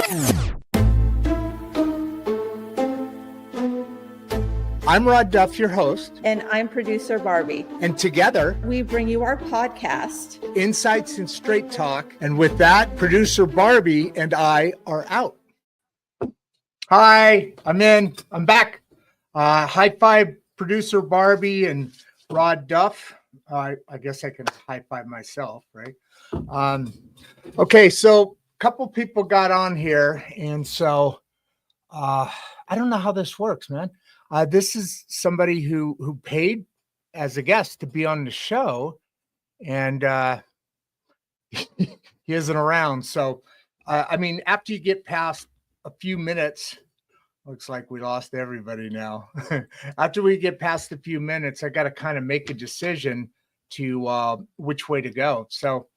I'm Rod Duff, your host. And I'm producer Barbie. And together, we bring you our podcast, Insights and Straight Talk. And with that, producer Barbie and I are out. Hi, I'm in. I'm back. High five, producer Barbie and Rod Duff. I guess I can high five myself, right? Okay, so a couple people got on here, and so I don't know how this works, man. This is somebody who paid as a guest to be on the show, and he isn't around. So, I mean, after you get past a few minutes, looks like we lost everybody now. After we get past a few minutes, I got to kind of make a decision to which way to go. So,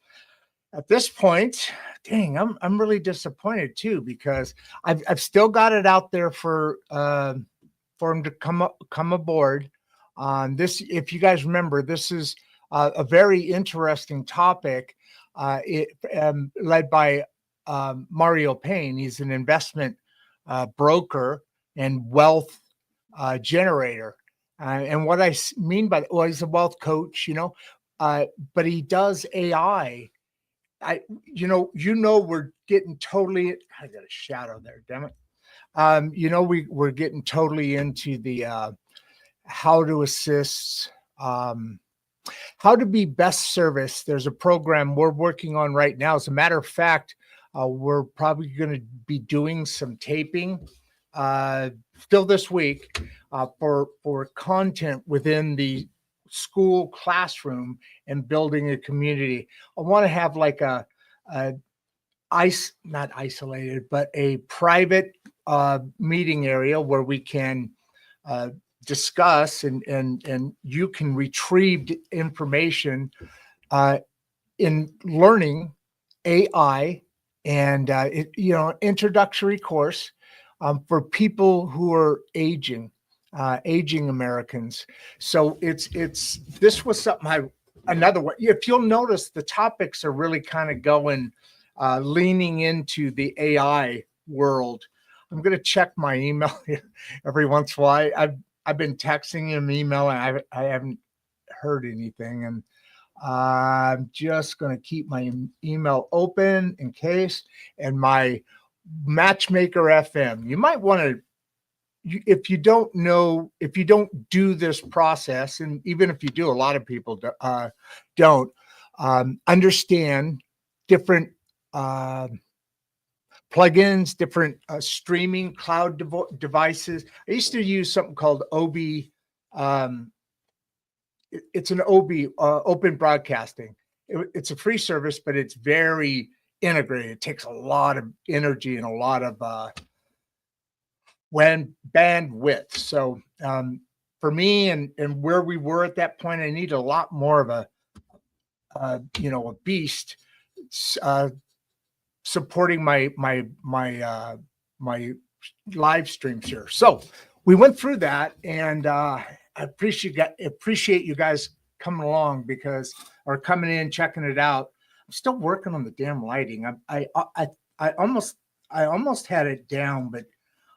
at this point, dang, I'm really disappointed too, because I've still got it out there for him to come aboard. This, if you guys remember, this is a very interesting topic, led by Mario Payne. He's an investment broker and wealth generator. And what I mean by that, well, he's a wealth coach, but he does AI. We're getting totally, I got a shadow there, damn it. We're getting totally into the how to assist, how to be best service. There's a program we're working on right now. As a matter of fact, we're probably going to be doing some taping still this week for content within the school classroom and building a community. I want to have like not isolated, but a private meeting area where we can discuss and you can retrieve information in learning AI and introductory course for people who are aging Americans. So this was something another way. If you'll notice, the topics are really kind of going leaning into the AI world. I'm going to check my email every once in a while. I've been texting him email and I haven't heard anything, and I'm just going to keep my email open in case. And my Matchmaker FM. You might want to, if you don't do this process, and even if you do, a lot of people don't understand different plugins, different streaming cloud devices. I used to use something called OB. It's an OB, open broadcasting. It's a free service, but it's very integrated. It takes a lot of energy and a lot of bandwidth. So for me and where we were at that point, I need a lot more of a beast supporting my live streams here. So we went through that, and I appreciate you guys coming along or coming in, checking it out. I'm still working on the damn lighting. I almost had it down, but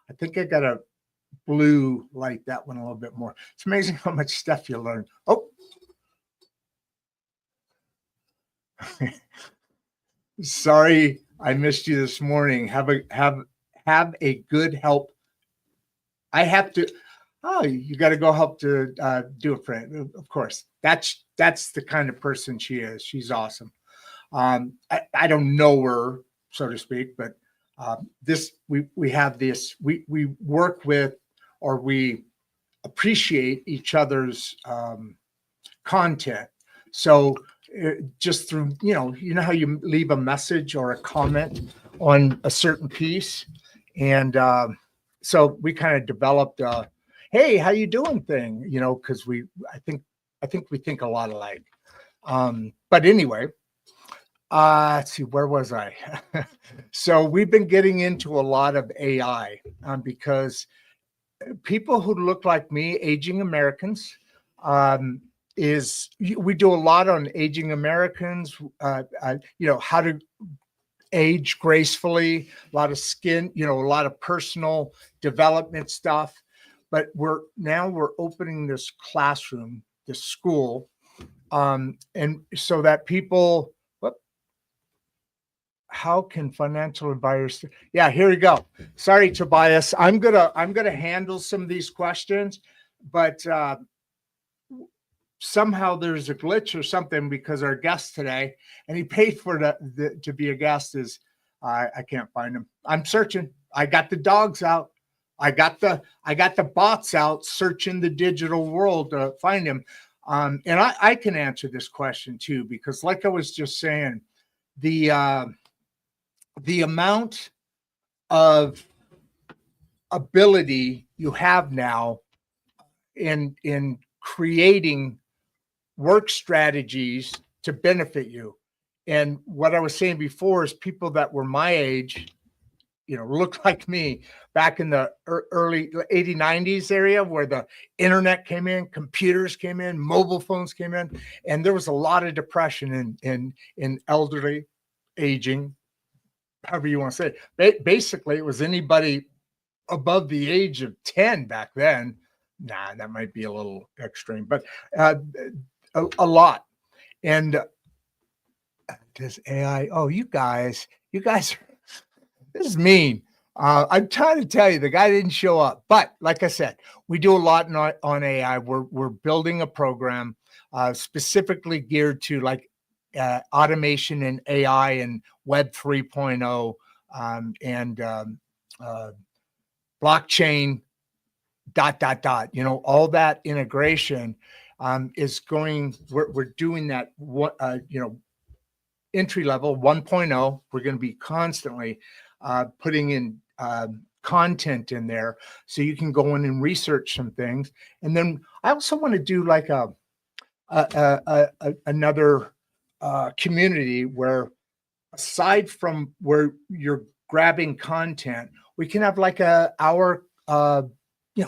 I think I got a blue light that one a little bit more. It's amazing how much stuff you learn. Oh, sorry, I missed you this morning. Have a good help. I have to. Oh, you got to go help to do a friend. Of course, that's the kind of person she is. She's awesome. I don't know her, so to speak, but we have this. We work with, or we appreciate each other's content. So just through, how you leave a message or a comment on a certain piece, and so we kind of developed a, hey, how you doing thing, because I think we think a lot alike. But anyway, let's see, where was I? So we've been getting into a lot of AI because people who look like me, aging Americans, we do a lot on aging Americans, how to age gracefully, a lot of skin, a lot of personal development stuff. But we're opening this classroom, this school, and so that people, how can financial advisors? Yeah, here we go. Sorry, Tobias. I'm gonna handle some of these questions, but somehow there's a glitch or something because our guest today, and he paid for to be a guest, is I can't find him. I'm searching. I got the dogs out. I got the bots out searching the digital world to find him. And I can answer this question too, because like I was just saying, the amount of ability you have now in creating work strategies to benefit you. And what I was saying before is people that were my age, looked like me back in the early 80s, 90s area, where the internet came in, computers came in, mobile phones came in, and there was a lot of depression in elderly aging, however you want to say it. Basically, it was anybody above the age of 10 back then. Nah, that might be a little extreme, but a lot. And does AI? Oh, you guys, this is mean. I'm trying to tell you, the guy didn't show up. But like I said, we do a lot on AI. We're building a program specifically geared to like automation and AI and Web 3.0 and blockchain. ... all that integration is going. We're doing that. Entry level 1.0. We're going to be constantly putting in content in there so you can go in and research some things. And then I also want to do like another community where, aside from where you're grabbing content, we can have like our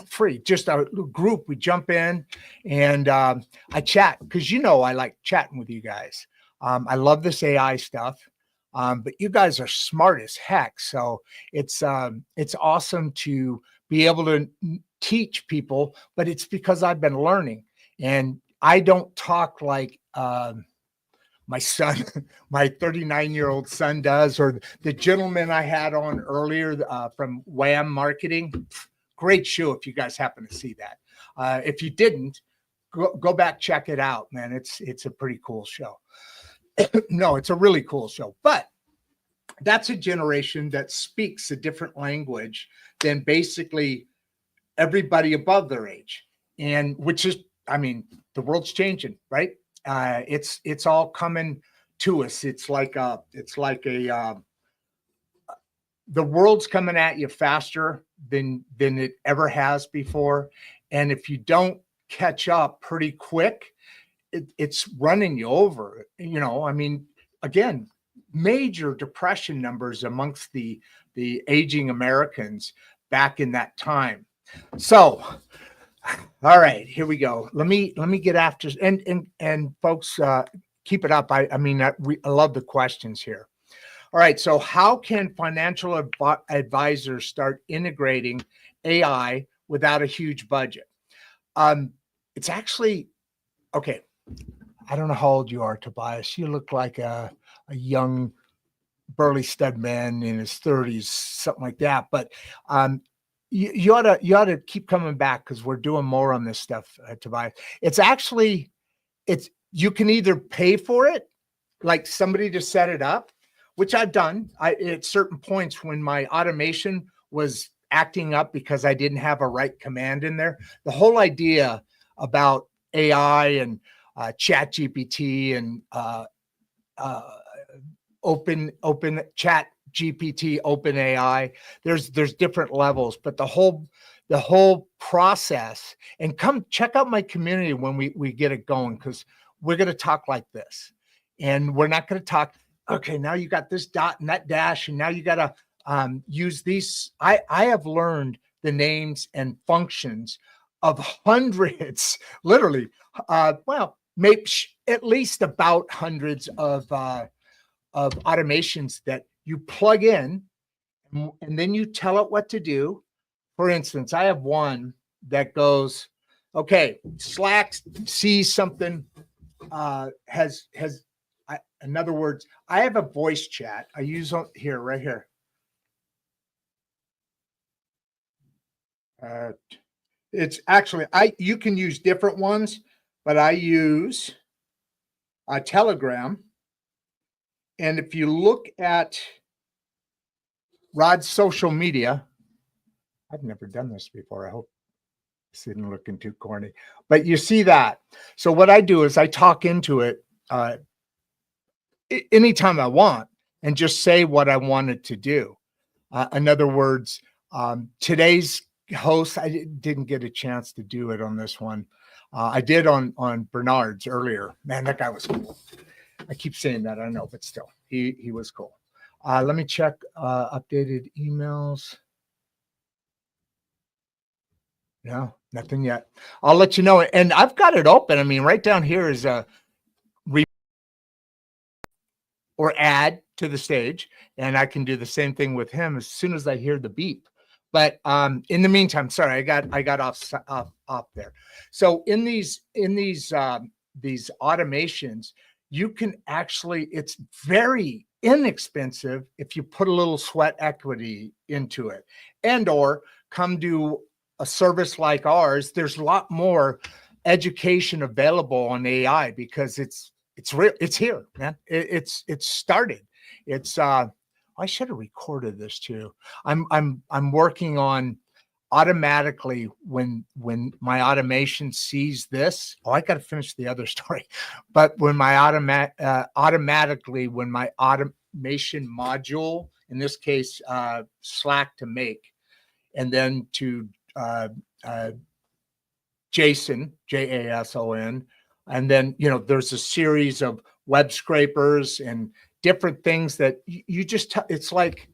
free, just a group. We jump in and I chat, because I like chatting with you guys. I love this AI stuff, but you guys are smart as heck. So it's awesome to be able to teach people, but it's because I've been learning, and I don't talk like my son, my 39-year-old son does, or the gentleman I had on earlier from Wham Marketing. Great show if you guys happen to see that. If you didn't, go back, check it out, man. It's a pretty cool show. No, it's a really cool show. But that's a generation that speaks a different language than basically everybody above their age. And which is, the world's changing, right? It's all coming to us. It's like the world's coming at you faster than it ever has before. And if you don't catch up pretty quick, it's running you over. Again, major depression numbers amongst the aging Americans back in that time. So, all right, here we go. Let me get after, and folks, keep it up. I love the questions here. All right, so how can financial advisors start integrating AI without a huge budget? It's actually, okay, I don't know how old you are, Tobias. You look like a young, burly stud man in his 30s, something like that. But you ought to keep coming back, because we're doing more on this stuff, Tobias. You can either pay for it, like somebody to set it up, which I've done. At certain points when my automation was acting up because I didn't have a right command in there. The whole idea about AI and chat GPT and open chat GPT, open AI, there's different levels, but the whole process, and come check out my community when we get it going, because we're going to talk like this, and we're not going to talk, okay, now you got this dot and that dash, and now you got to use these. I have learned the names and functions of hundreds, literally, maybe at least about hundreds of automations that you plug in and then you tell it what to do. For instance, I have one that goes, okay, Slack sees something, in other words, I have a voice chat I use here, right here. It's actually, you can use different ones, but I use a Telegram. And if you look at Rod's social media, I've never done this before. I hope this isn't looking too corny, but you see that. So what I do is I talk into it anytime I want and just say what I want it to do. In other words, today's host, I didn't get a chance to do it on this one. I did on Bernard's earlier. Man, that guy was cool. I keep saying that, I know, but still, he was cool. Let me check updated emails. No, nothing yet. I'll let you know. And I've got it open. I mean, right down here is a or add to the stage, and I can do the same thing with him as soon as I hear the beep. But in the meantime, sorry, I got off there. So in these automations, you can actually, it's very inexpensive if you put a little sweat equity into it, and or come to a service like ours. There's a lot more education available on AI because it's real. It's here, man. It's started. It's I should have recorded this too. I'm working on automatically when my automation sees this. Oh, I got to finish the other story. But when my automatically when my automation module, in this case Slack to make, and then to JSON, JASON, and then there's a series of web scrapers and different things that you just it's like,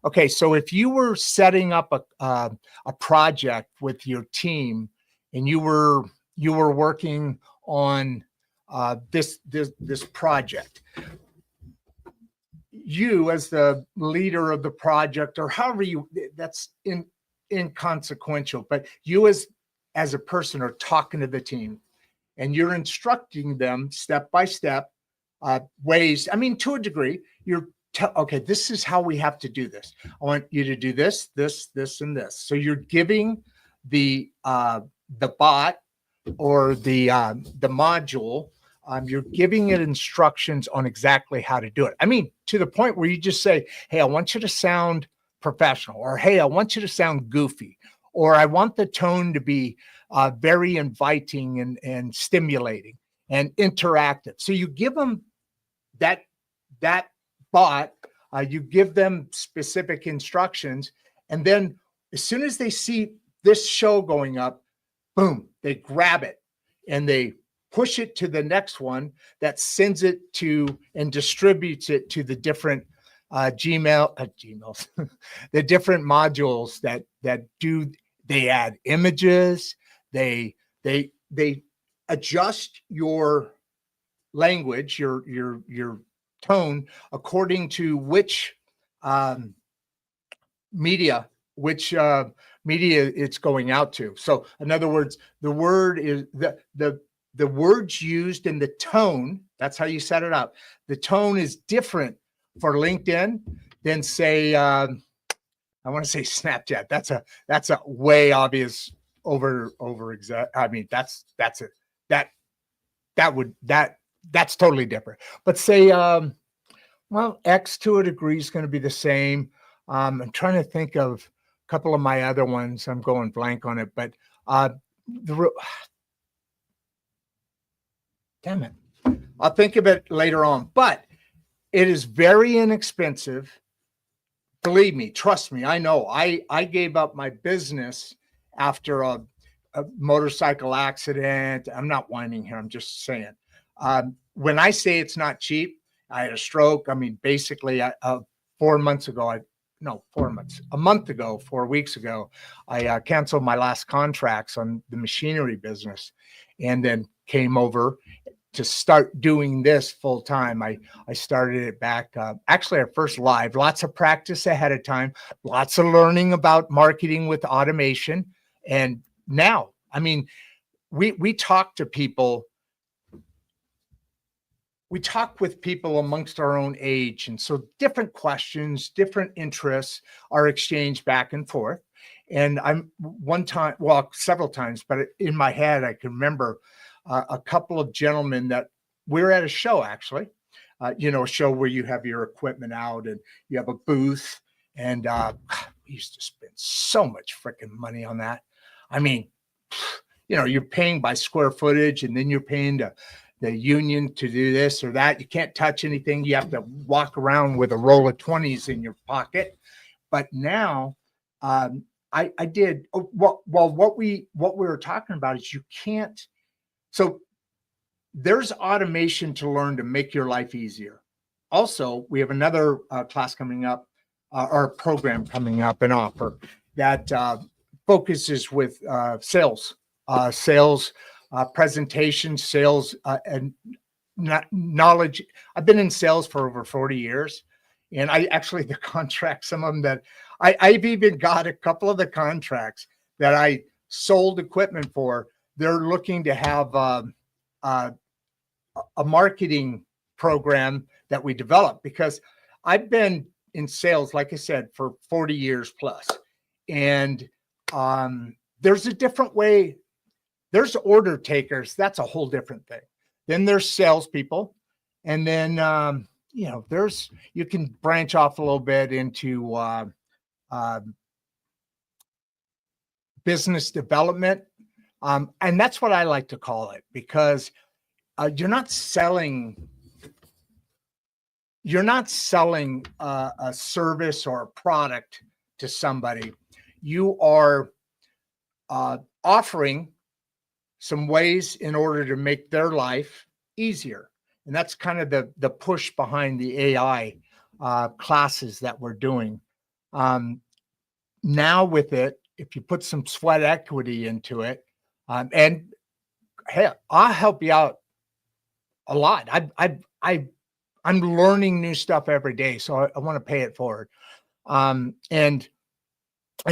okay, so if you were setting up a project with your team and you were working on this project, you as the leader of the project, or however that's inconsequential, but you as a person are talking to the team and you're instructing them step by step ways. I mean, to a degree, okay, this is how we have to do this. I want you to do this, this, this, and this. So you're giving the bot or the module, you're giving it instructions on exactly how to do it. I mean, to the point where you just say, hey, I want you to sound professional, or hey, I want you to sound goofy, or I want the tone to be very inviting and stimulating and interactive. So you give them that bot, you give them specific instructions, and then as soon as they see this show going up, boom, they grab it and they push it to the next one that sends it to and distributes it to the different Gmails, the different modules that do. They add images. They adjust your language, your tone according to which media it's going out to. So in other words, the word is the words used in the tone. That's how you set it up. The tone is different for LinkedIn than say I want to say Snapchat. That's a way obvious over exact. I mean, that's totally different. But say, well, X to a degree is going to be the same. I'm trying to think of a couple of my other ones. I'm going blank on it, but damn it, I'll think of it later on. But it is very inexpensive. Believe me, trust me, I know. I gave up my business after a motorcycle accident. I'm not whining here. I'm just saying. When I say it's not cheap, I had a stroke. I mean, basically, 4 months ago, a month ago, 4 weeks ago, I canceled my last contracts on the machinery business and then came over start doing this full time. I started it back, actually our first live, lots of practice ahead of time, lots of learning about marketing with automation. And now, I mean, we talk to people. We talk with people amongst our own age. And so different questions, different interests are exchanged back and forth. And I'm one time, well, several times, but in my head, I can remember a couple of gentlemen that we're at a show, actually, a show where you have your equipment out and you have a booth. And we used to spend so much freaking money on that. I mean, you're paying by square footage, and then you're paying the union to do this or that. You can't touch anything. You have to walk around with a roll of 20s in your pocket. But now I did what we were talking about is you can't. So there's automation to learn to make your life easier. Also, we have another class coming up, or program coming up, an offer that focuses with sales, presentation, sales, and knowledge. I've been in sales for over 40 years. And I actually, the contracts, some of them that I've even got a couple of the contracts that I sold equipment for, they're looking to have a marketing program that we develop, because I've been in sales, like I said, for 40 years plus. And there's a different way. There's order takers. That's a whole different thing. Then there's salespeople. And then, you can branch off a little bit into business development. And that's what I like to call it, because you're not selling a service or a product to somebody. You are offering some ways in order to make their life easier. And that's kind of the push behind the AI classes that we're doing. Now with it, if you put some sweat equity into it, and hey, I'll help you out a lot. I'm learning new stuff every day, so I want to pay it forward. And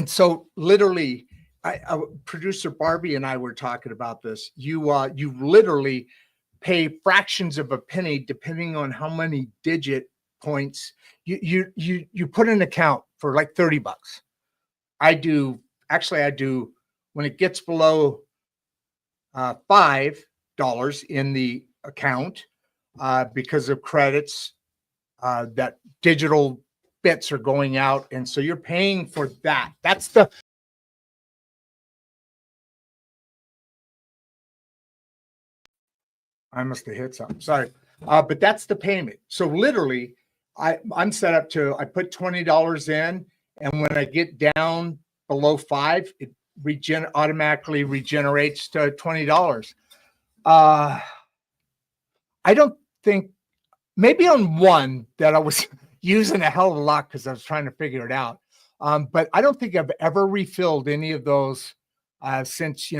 so literally, producer Barbie and I were talking about this. You literally pay fractions of a penny depending on how many digit points you put in an account for, like $30. I do when it gets below $5 in the account, because of credits, that digital bits are going out. And so you're paying for that. I must have hit something. Sorry. But that's the payment. So literally, I'm set up to, I put $20 in, and when I get down below $5, it automatically regenerates to $20. I don't think, maybe on one that I was using a hell of a lot because I was trying to figure it out. But I don't think I've ever refilled any of those since,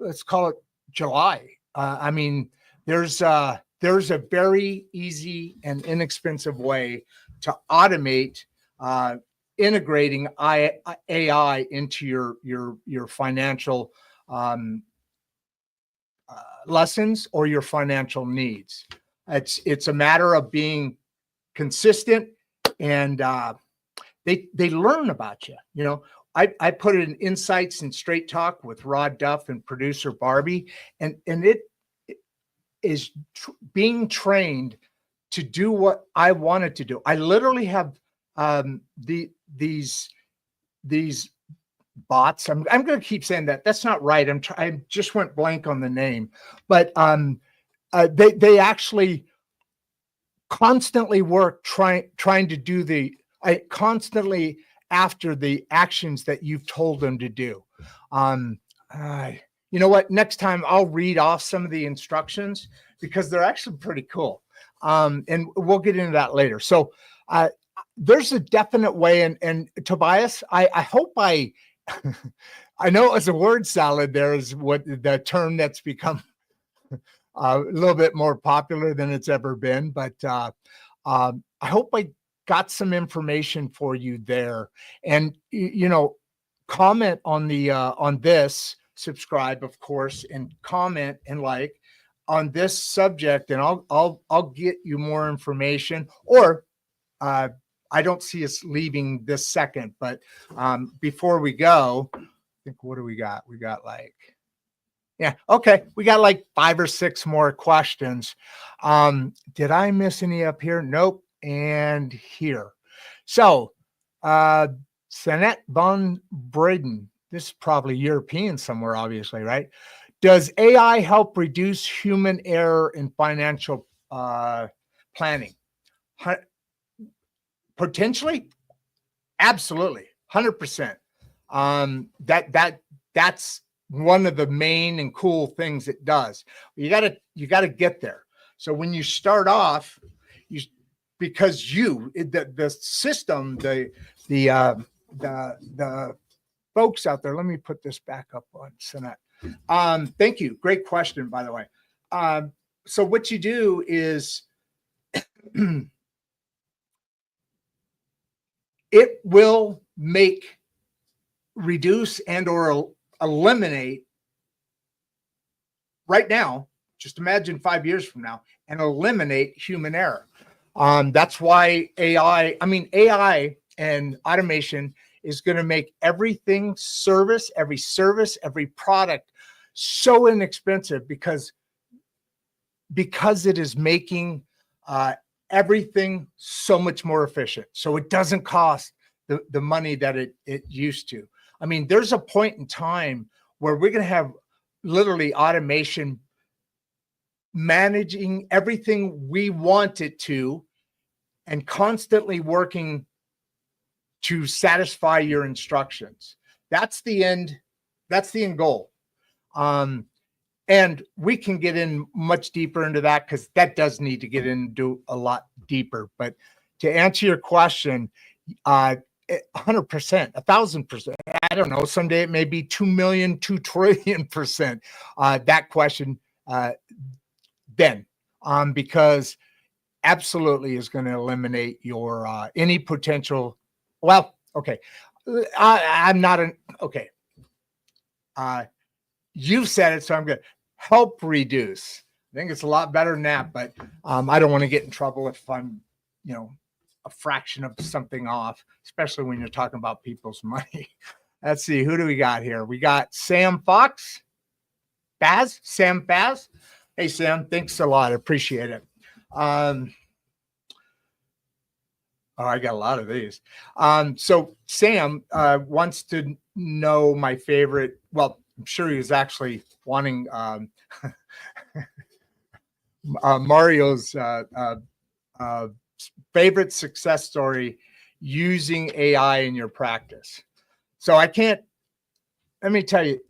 let's call it July. I mean, there's a very easy and inexpensive way to automate integrating AI into your financial lessons or your financial needs. It's a matter of being consistent, and they learn about you. I put it in Insights and Straight Talk with Rod Duff and producer Barbie, and it is being trained to do what I wanted to do. I literally have these bots. I'm going to keep saying that. That's not right. I just went blank on the name, but they actually constantly work trying to do constantly after the actions that you've told them to do. You know what? Next time I'll read off some of the instructions because they're actually pretty cool. And we'll get into that later. So there's a definite way. And Tobias, I hope I know it was a word salad there is what the term that's become a little bit more popular than it's ever been. But I hope I got some information for you there. And comment on the on this, subscribe, of course, and comment and like on this subject, and I'll get you more information. Or I don't see us leaving this second, but before we go, I think, what do we got? We got we got like 5 or 6 more questions. Did I miss any up here? Nope. And here. So, Sanette von Braden, this is probably European somewhere, obviously, right? Does AI help reduce human error in financial planning? Potentially, absolutely, 100%. That's one of the main and cool things it does. You gotta get there. So when you start off, because the system, the folks out there. Let me put this back up on Sanette. Thank you. Great question, by the way. So what you do is it will reduce and or eliminate right now, just imagine 5 years from now, and eliminate human error. That's why AI and automation is going to make every service, every product so inexpensive because it is making everything so much more efficient. So it doesn't cost the money that it used to. I mean, there's a point in time where we're going to have literally automation managing everything we want it to and constantly working to satisfy your instructions. That's the end goal. And we can get in much deeper into that because that does need to get into a lot deeper. But to answer your question, 100%, 1,000%. I don't know. Someday it may be 2 million, 2 trillion%. That question then, because absolutely is going to eliminate your any potential. Well, okay, I'm not an okay. You've said it, so I'm going to help reduce. I think it's a lot better than that, but I don't want to get in trouble if I'm, a fraction of something off, especially when you're talking about people's money. Let's see, who do we got here? We got Sam Fox, Sam Baz. Hey, Sam, thanks a lot. I appreciate it. Oh, I got a lot of these. So Sam wants to know my favorite. Well, I'm sure he was actually wanting Mario's favorite success story using AI in your practice. So let me tell you,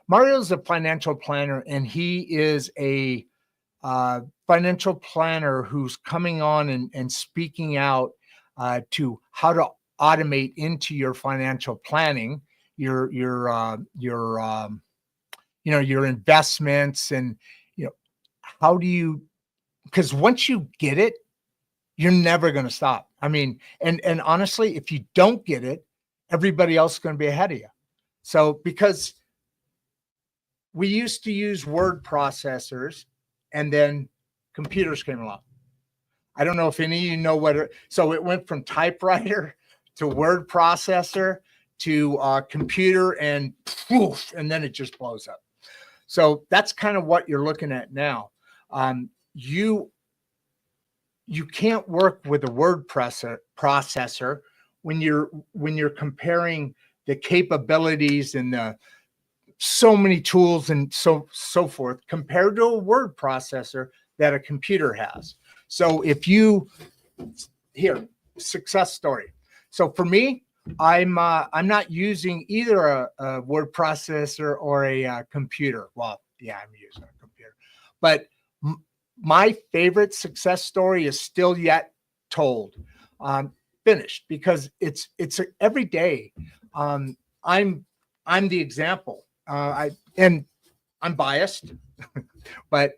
Mario's a financial planner, and he is a financial planner who's coming on and speaking out to how to automate into your financial planning, your investments, and how do you, because once you get it, you're never going to stop. I mean, and honestly, if you don't get it, everybody else is going to be ahead of you. So because we used to use word processors and then computers came along. I don't know if any of you know so it went from typewriter to word processor to computer, and poof, and then it just blows up. So that's kind of what you're looking at now. You can't work with a word processor when you're comparing the capabilities and the so many tools and so forth compared to a word processor that a computer has. So success story. So for me, I'm not using either a word processor or a computer. Well, yeah, I'm using a computer, but my favorite success story is still yet told, finished, because it's every day. I'm the example. And I'm biased, but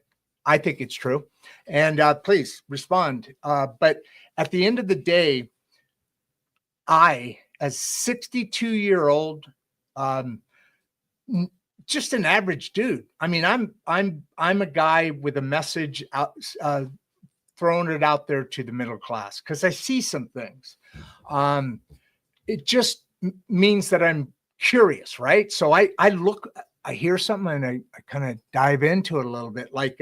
I think it's true. And please respond. But at the end of the day, I, as 62-year-old, just an average dude. I mean, I'm a guy with a message out, throwing it out there to the middle class because I see some things. It just means that I'm curious, right? So I hear something and I kind of dive into it a little bit, like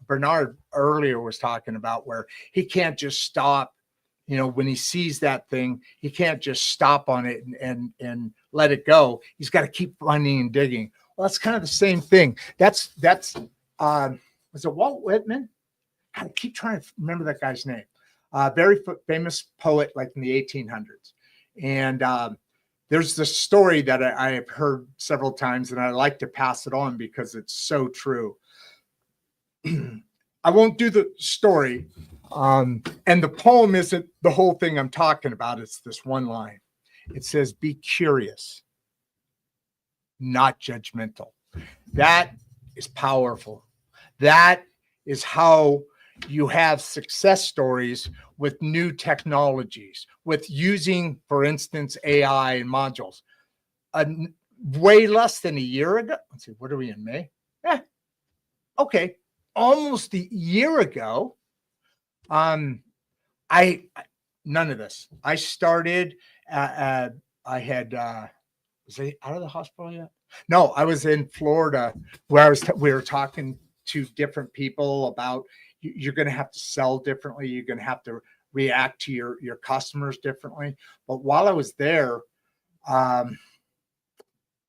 Bernard earlier was talking about, where he can't just stop. When he sees that thing, he can't just stop on it and let it go. He's got to keep finding and digging. Well, that's kind of the same thing. That's was it Walt Whitman? I keep trying to remember that guy's name. Very famous poet, like in the 1800s. And there's this story that I have heard several times, and I like to pass it on because it's so true. I won't do the story. And the poem isn't the whole thing I'm talking about. It's this one line. It says, "Be curious, not judgmental." That is powerful. That is how you have success stories with new technologies, with using, for instance, AI and modules. Way less than a year ago. Let's see, what are we in, May? Okay. Almost a year ago, none of this. I started, I had, was I out of the hospital yet? No, I was in Florida where we were talking to different people about, you're going to have to sell differently. You're going to have to react to your customers differently. But while I was there, I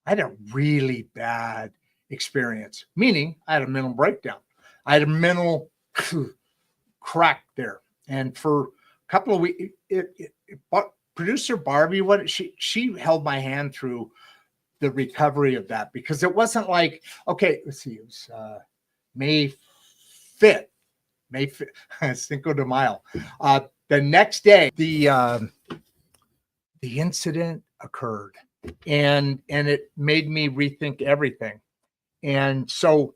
had a really bad experience, meaning I had a mental breakdown. I had a mental crack there. And for a couple of weeks, producer Barbie, she held my hand through the recovery of that, because it wasn't like, okay, let's see, it was May 5th, Cinco de Mayo. The next day, the incident occurred, and it made me rethink everything. And so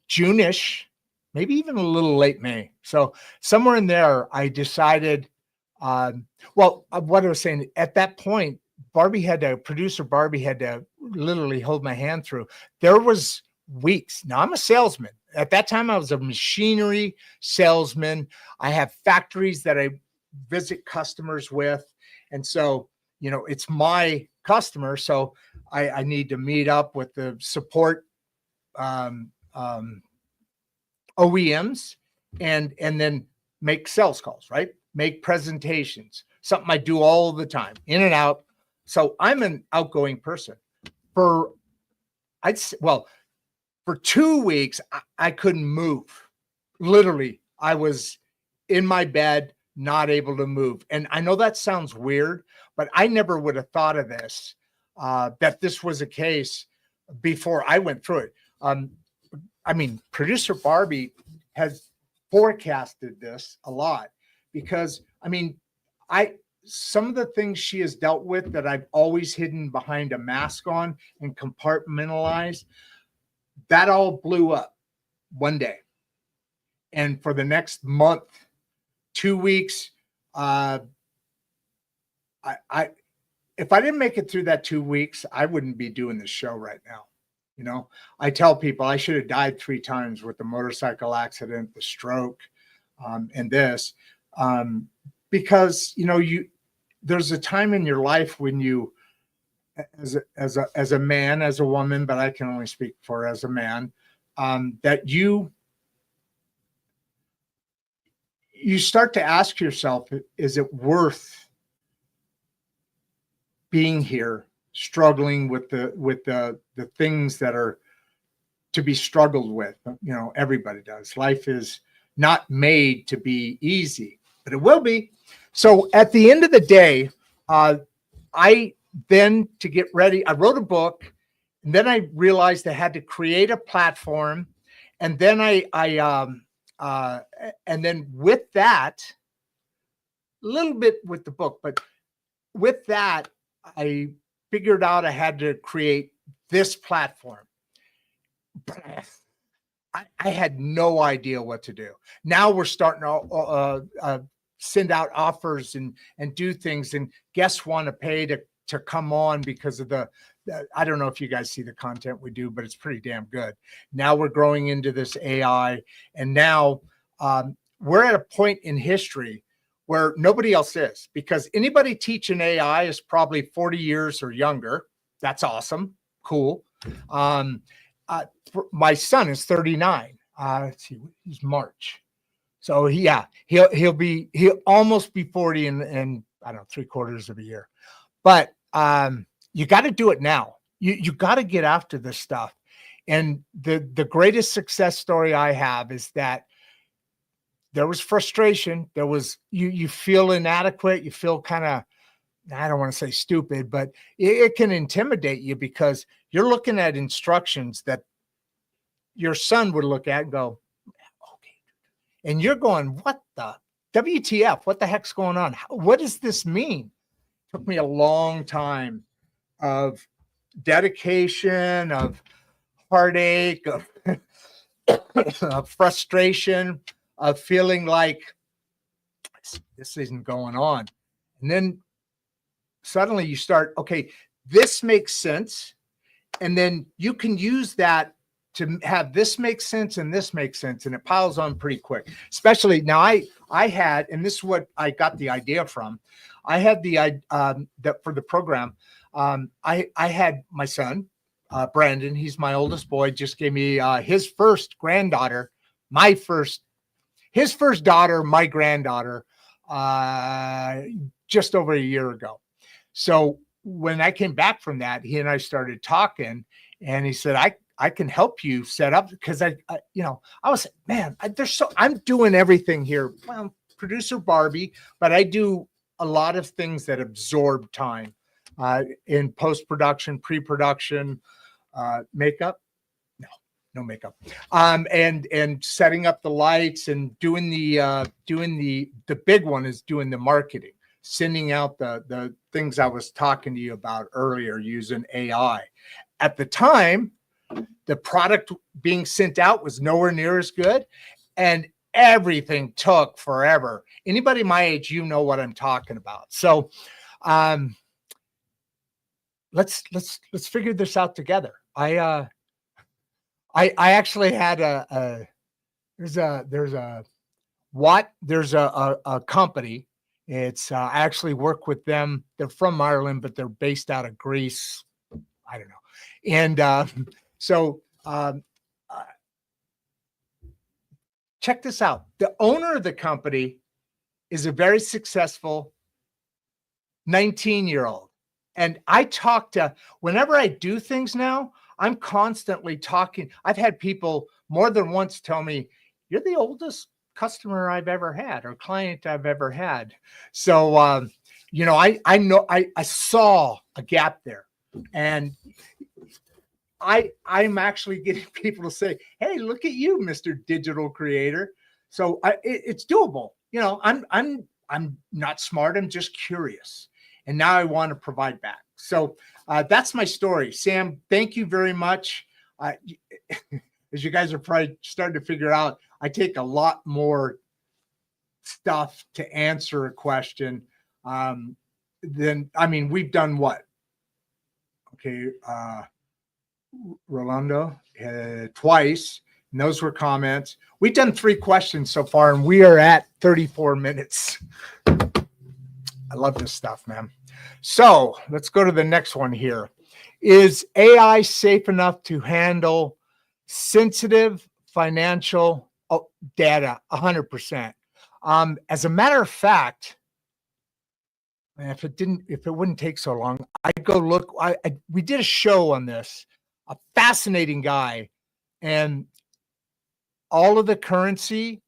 June-ish, maybe even a little late May. So somewhere in there, I decided, what I was saying at that point, producer Barbie had to literally hold my hand through. There was weeks. Now I'm a salesman. At that time, I was a machinery salesman. I have factories that I visit customers with. And so, it's my customer. So I need to meet up with the support OEMs and then make sales calls, right? Make presentations, something I do all the time, in and out. So I'm an outgoing person. For 2 weeks, I couldn't move. Literally, I was in my bed, not able to move. And I know that sounds weird, but I never would have thought of this, that this was a case before I went through it. Producer Barbie has forecasted this a lot, because, some of the things she has dealt with that I've always hidden behind a mask on and compartmentalized, that all blew up one day. And for the next month, 2 weeks, if I didn't make it through that 2 weeks, I wouldn't be doing this show right now. I tell people I should have died 3 times with the motorcycle accident, the stroke, and this, because, there's a time in your life when you, as a man, as a woman, but I can only speak for as a man, that you start to ask yourself, is it worth being here, struggling with the things that are to be struggled with? Everybody does. Life is not made to be easy, but it will be. So at the end of the day, I then, to get ready, I wrote a book, and then I realized I had to create a platform. And then and then with that, a little bit with the book, but with that, I figured out I had to create this platform. I had no idea what to do. Now we're starting to send out offers and do things, and guests want to pay to come on because of the I don't know if you guys see the content we do, but it's pretty damn good. Now we're growing into this AI, and now we're at a point in history where nobody else is, because anybody teaching AI is probably 40 years or younger. That's awesome. Cool. My son is 39. Let's see, he's March. So he'll almost be 40 in I don't know, 3/4 of a year. But you got to do it now. You got to get after this stuff. And the greatest success story I have is that there was frustration. There was you feel inadequate. You feel kind of, I don't want to say stupid, but it can intimidate you because you're looking at instructions that your son would look at and go, okay. And you're going, what the WTF? What the heck's going on? What does this mean? It took me a long time of dedication, of heartache, of, of frustration, of feeling like this isn't going on. And then suddenly you start, okay, this makes sense. And then you can use that to have this make sense and this makes sense. And it piles on pretty quick. Especially now I had, and this is what I got the idea from. I had that for the program. I had my son, Brandon, he's my oldest boy, just gave me his first granddaughter, his first daughter, my granddaughter, just over a year ago. So when I came back from that, he and I started talking, and he said, I can help you set up, because I was, man, I'm doing everything here. Well, producer Barbie, but I do a lot of things that absorb time in post-production, pre-production, makeup. No makeup. And setting up the lights and doing the big one is doing the marketing, sending out the things I was talking to you about earlier using AI. At the time, the product being sent out was nowhere near as good, and everything took forever. Anybody my age, you know what I'm talking about. So let's figure this out together. I actually had there's a company. It's I actually work with them. They're from Ireland, but they're based out of Greece. I don't know. And so check this out. The owner of the company is a very successful 19-year-old. And I talk to, whenever I do things now, I'm constantly talking. I've had people more than once tell me, you're the oldest customer I've ever had or client I've ever had. So, I know I saw a gap there, and I'm actually getting people to say, hey, look at you, Mr. Digital Creator. So it's doable. I'm not smart. I'm just curious. And now I want to provide back. So that's my story. Sam, thank you very much. As you guys are probably starting to figure out, I take a lot more stuff to answer a question than, we've done what? Okay. Rolando twice, and those were comments. We've done 3 questions so far, and we are at 34 minutes. I love this stuff, man. So let's go to the next one here. Is AI safe enough to handle sensitive financial data? 100%. As a matter of fact, if it wouldn't take so long, I'd go look. We did a show on this. A fascinating guy, and all of the currency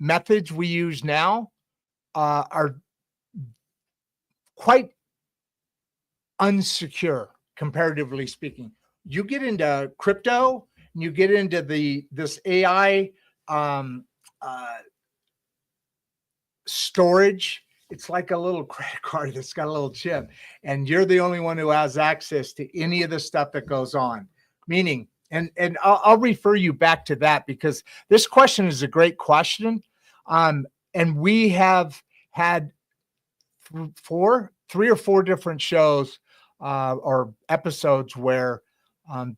methods we use now are quite unsecure, comparatively speaking. You get into crypto, and you get into this AI storage. It's like a little credit card that's got a little chip, and you're the only one who has access to any of the stuff that goes on. Meaning, And I'll refer you back to that because this question is a great question. And we have had three or four different shows or episodes where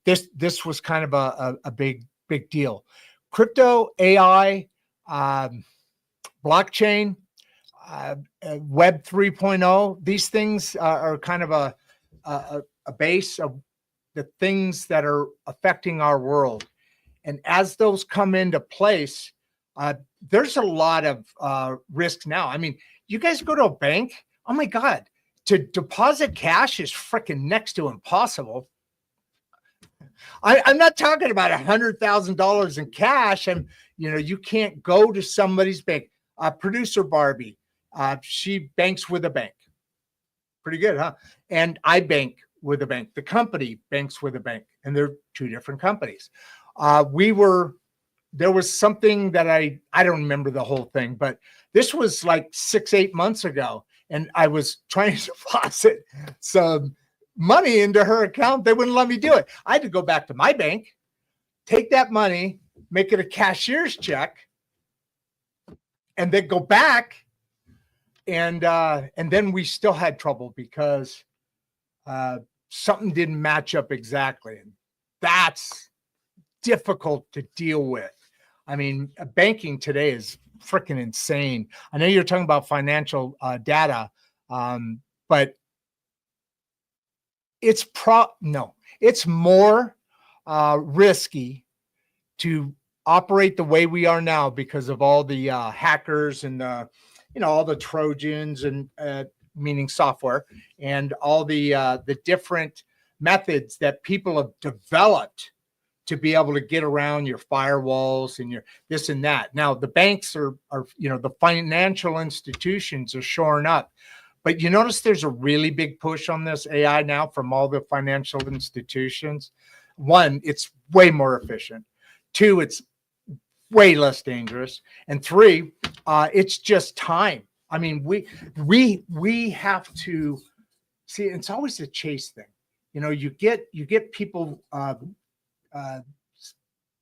this was kind of a big deal. Crypto, AI, blockchain, Web 3.0. These things are kind of a base of the things that are affecting our world. And as those come into place, there's a lot of risk now. I mean, you guys go to a bank, oh my God, to deposit cash is freaking next to impossible. I'm not talking about $100,000 in cash. You can't go to somebody's bank. Producer Barbie, she banks with a bank. Pretty good, huh? And I bank with a bank. The company banks with a bank, and they're two different companies. There was something that I don't remember the whole thing, but this was like 6-8 months ago, and I was trying to deposit some money into her account. They wouldn't let me do it. I had to go back to my bank, take that money, make it a cashier's check, and then go back. And then we still had trouble because something didn't match up exactly. And that's difficult to deal with. I mean, banking today is freaking insane. I know you're talking about financial data, but it's more risky to operate the way we are now because of all the hackers and all the Trojans and meaning software and all the different methods that people have developed to be able to get around your firewalls and your this and that. Now the banks are the financial institutions are shoring up, but you notice there's a really big push on this AI now from all the financial institutions. One, it's way more efficient. Two, it's way less dangerous. And three, it's just time. I mean, we have to see. It's always a chase thing. You get people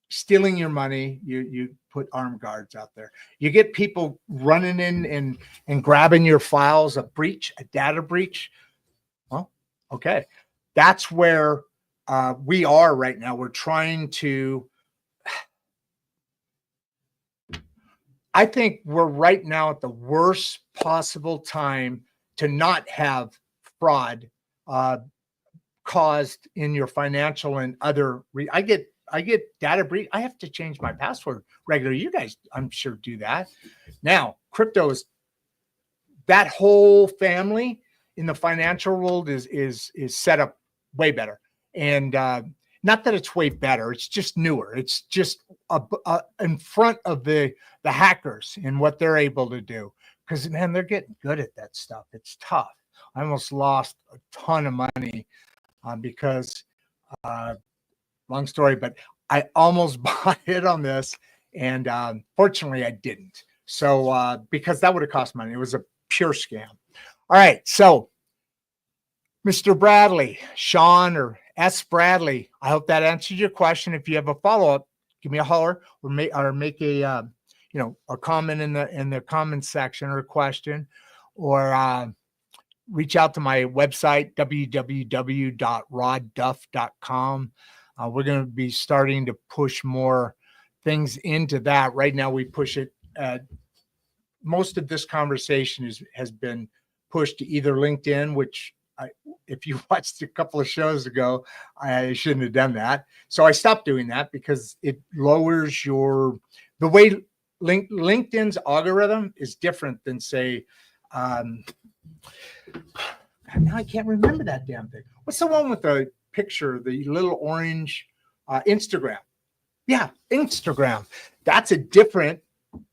stealing your money. You put armed guards out there. You get people running in and grabbing your files. A data breach. Well, okay, that's where we are right now. We're trying to. I think we're right now at the worst possible time to not have fraud caused in your financial and other. I get data breach. I have to change my password regularly. You guys, I'm sure, do that. Now, crypto is that whole family in the financial world is set up way better. And not that it's way better, it's just newer. It's just in front of the hackers and what they're able to do. Because, man, they're getting good at that stuff. It's tough. I almost lost a ton of money because, long story, but I almost bought it on this. And fortunately, I didn't. So because that would have cost money. It was a pure scam. All right. So, Mr. Bradley, Sean, or S. Bradley, I hope that answered your question. If you have a follow-up, give me a holler or make a a comment in the comment section or a question, or reach out to my website, www.rodduff.com. We're going to be starting to push more things into that. Right now, we push it. Most of this conversation has been pushed to either LinkedIn, which if you watched a couple of shows ago, I shouldn't have done that. So I stopped doing that because it lowers the way LinkedIn's algorithm is different than, say, now I can't remember that damn thing. What's the one with the picture, the little orange Instagram? Yeah, Instagram. That's a different,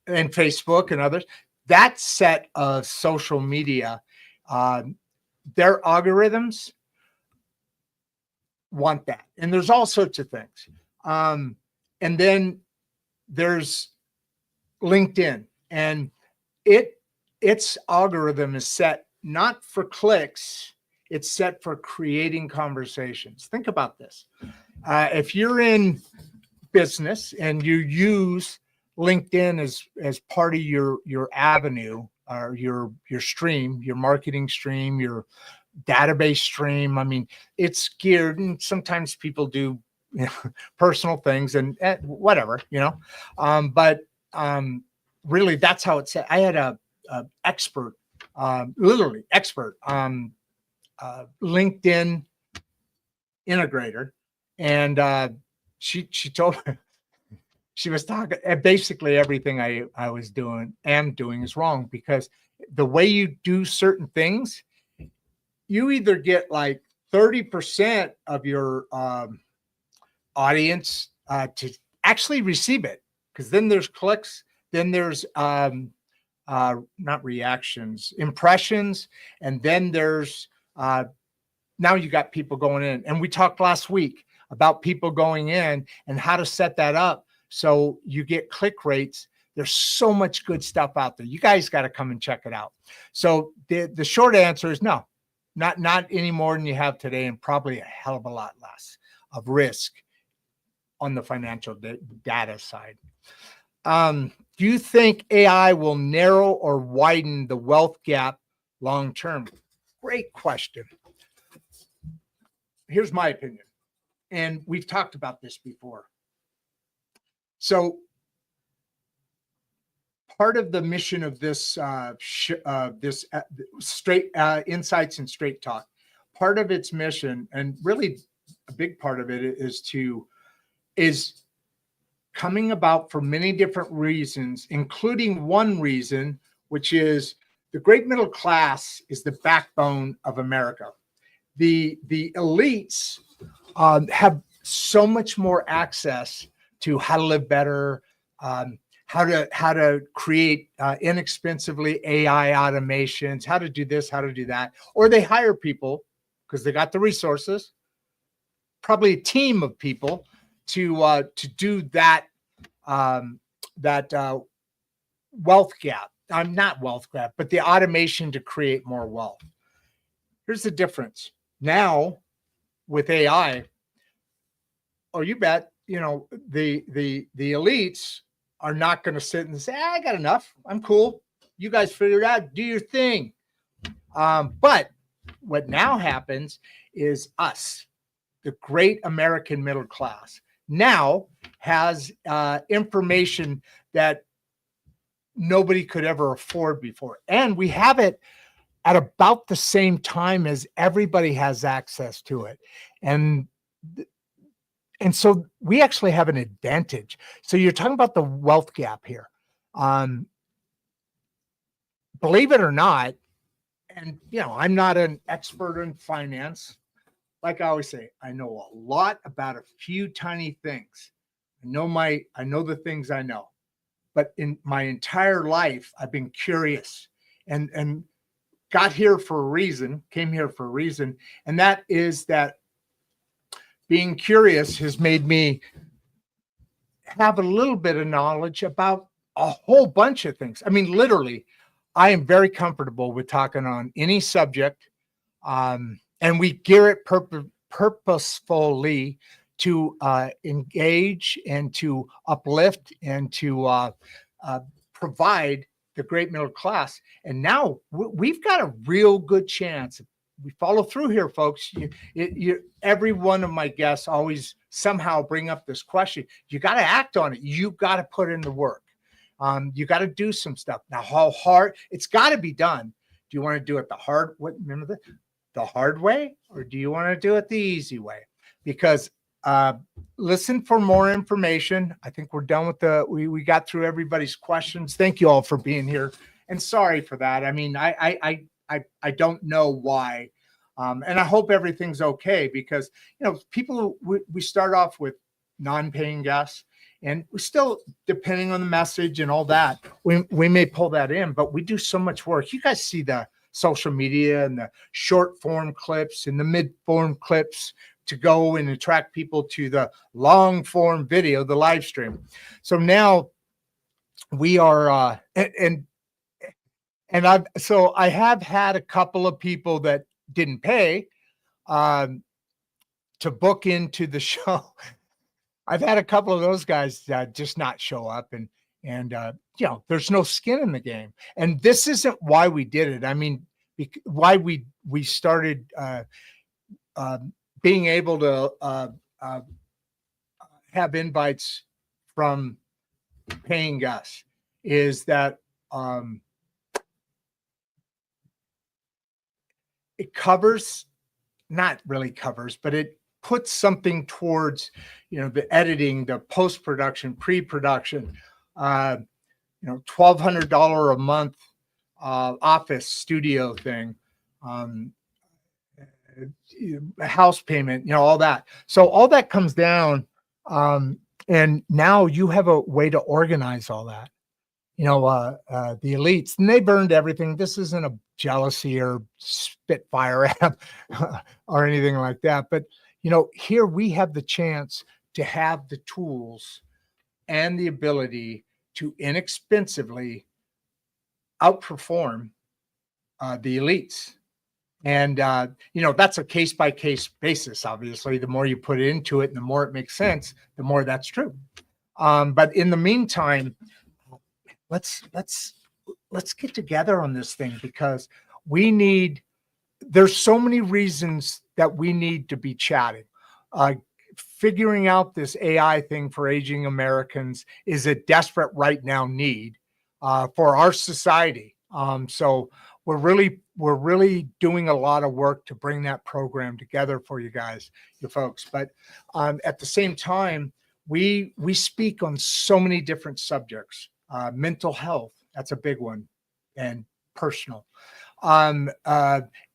and Facebook and others, that set of social media, their algorithms want that. And there's all sorts of things. And then there's LinkedIn, and its algorithm is set not for clicks, it's set for creating conversations. Think about this. If you're in business and you use LinkedIn as part of your avenue or your stream, your marketing stream, your database stream, I mean, it's geared, and sometimes people do personal things and whatever, but really that's how it's set. I had a expert, literally expert, LinkedIn integrator, and she told me, she was talking, and basically everything I am doing is wrong, because the way you do certain things, you either get like 30% of your audience to actually receive it, because then there's clicks, then there's not reactions, impressions, and then there's now you got people going in. And we talked last week about people going in and how to set that up so you get click rates. There's so much good stuff out there. You guys got to come and check it out. So the short answer is no, not any more than you have today, and probably a hell of a lot less of risk on the financial data side. Do you think AI will narrow or widen the wealth gap long term? Great question. Here's my opinion, and we've talked about this before. So part of the mission of this straight insights and straight talk, part of its mission, and really a big part of it, is coming about for many different reasons, including one reason, which is the great middle class is the backbone of America. The elites have so much more access to how to live better, how to create inexpensively AI automations, how to do this, how to do that, or they hire people because they got the resources, probably a team of people to do that wealth gap. Not wealth gap, but the automation to create more wealth. Here's the difference. Now, with AI, oh, you bet, the elites are not going to sit and say, I got enough. I'm cool. You guys figure it out. Do your thing. But what now happens is us, the great American middle class, now has information that nobody could ever afford before. And we have it at about the same time as everybody has access to it. And so we actually have an advantage. So you're talking about the wealth gap here. Believe it or not, and I'm not an expert in finance. Like I always say, I know a lot about a few tiny things. I know the things I know. But in my entire life, I've been curious and got here for a reason, came here for a reason. And that is that being curious has made me have a little bit of knowledge about a whole bunch of things. I mean, literally, I am very comfortable with talking on any subject. And we gear it purposefully to engage and to uplift and to provide the great middle class. And now we've got a real good chance. We follow through here, folks. Every one of my guests always somehow bring up this question. You got to act on it. You got to put in the work. You got to do some stuff. Now, how hard? It's got to be done. Do you want to do it the hard way, or do you want to do it the easy way? Because listen for more information. I think we're done with we got through everybody's questions. Thank you all for being here. And sorry for that. I mean, I don't know why. And I hope everything's okay, because, people, we start off with non-paying guests, and we still, depending on the message and all that, we may pull that in, but we do so much work. You guys see the social media and the short form clips and the mid form clips to go and attract people to the long form video, the live stream. So now we are, I have had a couple of people that didn't pay. to book into the show. I've had a couple of those guys just not show up, and there's no skin in the game. And this isn't why we did it. I mean, why we started being able to have invites from paying guests is that it covers, not really covers, but it puts something towards, the editing, the post-production, pre-production, $1,200 a month office studio thing, house payment, all that. So all that comes down, and now you have a way to organize all that. The elites, and they've earned everything. This isn't a jealousy or Spitfire app or anything like that. But, here we have the chance to have the tools and the ability to inexpensively outperform the elites. And, that's a case by case basis. Obviously, the more you put into it and the more it makes sense, the more that's true. But in the meantime, let's get together on this thing, because there's so many reasons that we need to be chatting. Figuring out this AI thing for aging Americans is a desperate right now need for our society. So we're really doing a lot of work to bring that program together for you guys, you folks. But at the same time, we speak on so many different subjects. Mental health, that's a big one, and personal.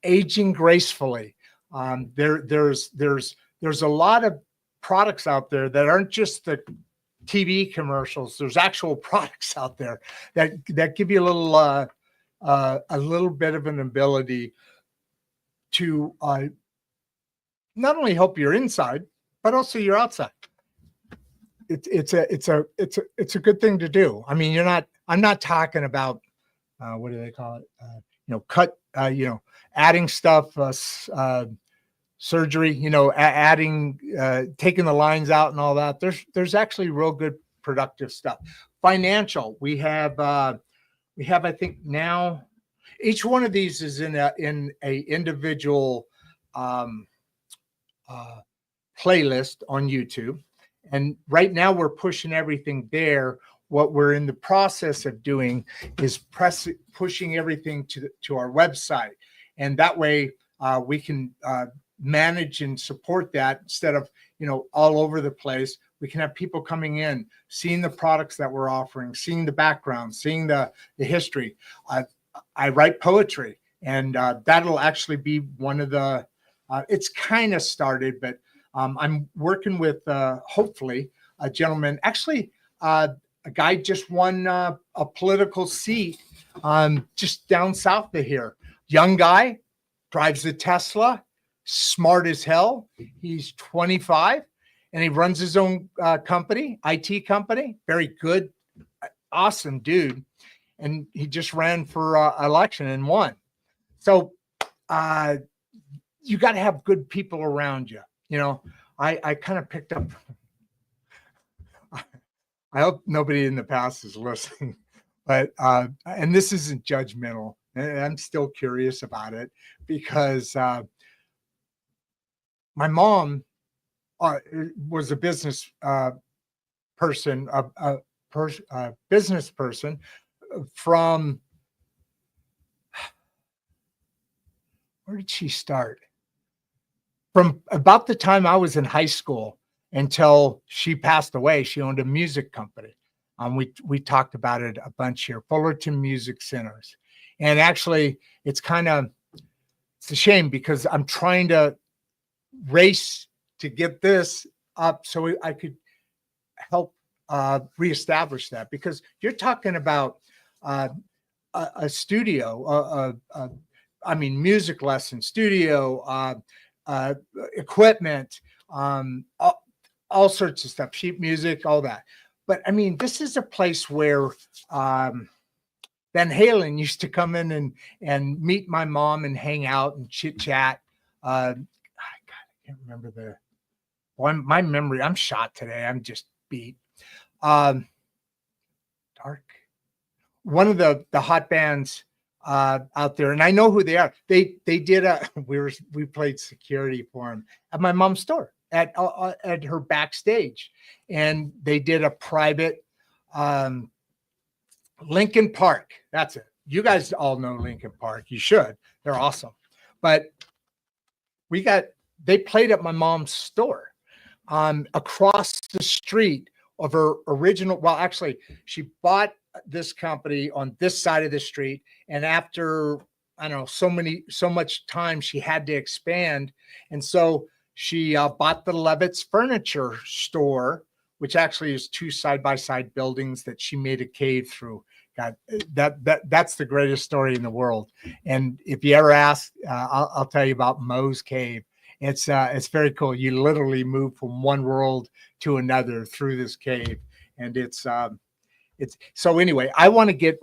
Aging gracefully. There's a lot of products out there that aren't just the TV commercials. There's actual products out there that give you a little bit of an ability to not only help your inside, but also your outside. It's a good thing to do. I mean, I'm not talking about what do they call it? Adding stuff, surgery, adding, taking the lines out and all that. There's actually real good productive stuff. Financial, we have, I think now, each one of these is in a individual playlist on YouTube. And right now we're pushing everything there. What we're in the process of doing is pushing everything to our website. And that way we can manage and support that instead of, all over the place. We can have people coming in, seeing the products that we're offering, seeing the background, seeing the history. I write poetry, and that'll actually be one of the, it's kind of started, but I'm working with, hopefully, a gentleman. Actually, a guy just won a political seat just down south of here. Young guy, drives a Tesla, smart as hell. He's 25, and he runs his own company, IT company. Very good, awesome dude. And he just ran for election and won. So you got to have good people around you. I kind of picked up. I hope nobody in the past is listening, but and this isn't judgmental. I'm still curious about it, because my mom was a business person, business person from, where did she start? From about the time I was in high school until she passed away. She owned a music company. We talked about it a bunch here, Fullerton Music Centers. And actually, it's a shame, because I'm trying to race to get this up so I could help reestablish that, because you're talking about a studio, music lesson studio, equipment, all sorts of stuff, sheet music, all that. But this is a place where Van Halen used to come in and meet my mom and hang out and chit chat. I can't remember Boy, my memory, I'm shot today. I'm just beat. Dark. One of the hot bands out there, and I know who they are. They did we played security for them at my mom's store at her backstage, and they did a private Lincoln Park. That's it. You guys all know Lincoln Park. You should. They're awesome. But they played at my mom's store across the street of her original. Well, actually, she bought this company on this side of the street. And after, I don't know, so much time, she had to expand. And so she bought the Levitt's furniture store, which actually is 2 side-by-side buildings that she made a cave through. God, that's the greatest story in the world. And if you ever ask, I'll tell you about Moe's Cave. It's very cool. You literally move from one world to another through this cave, and it's so anyway. I want to get.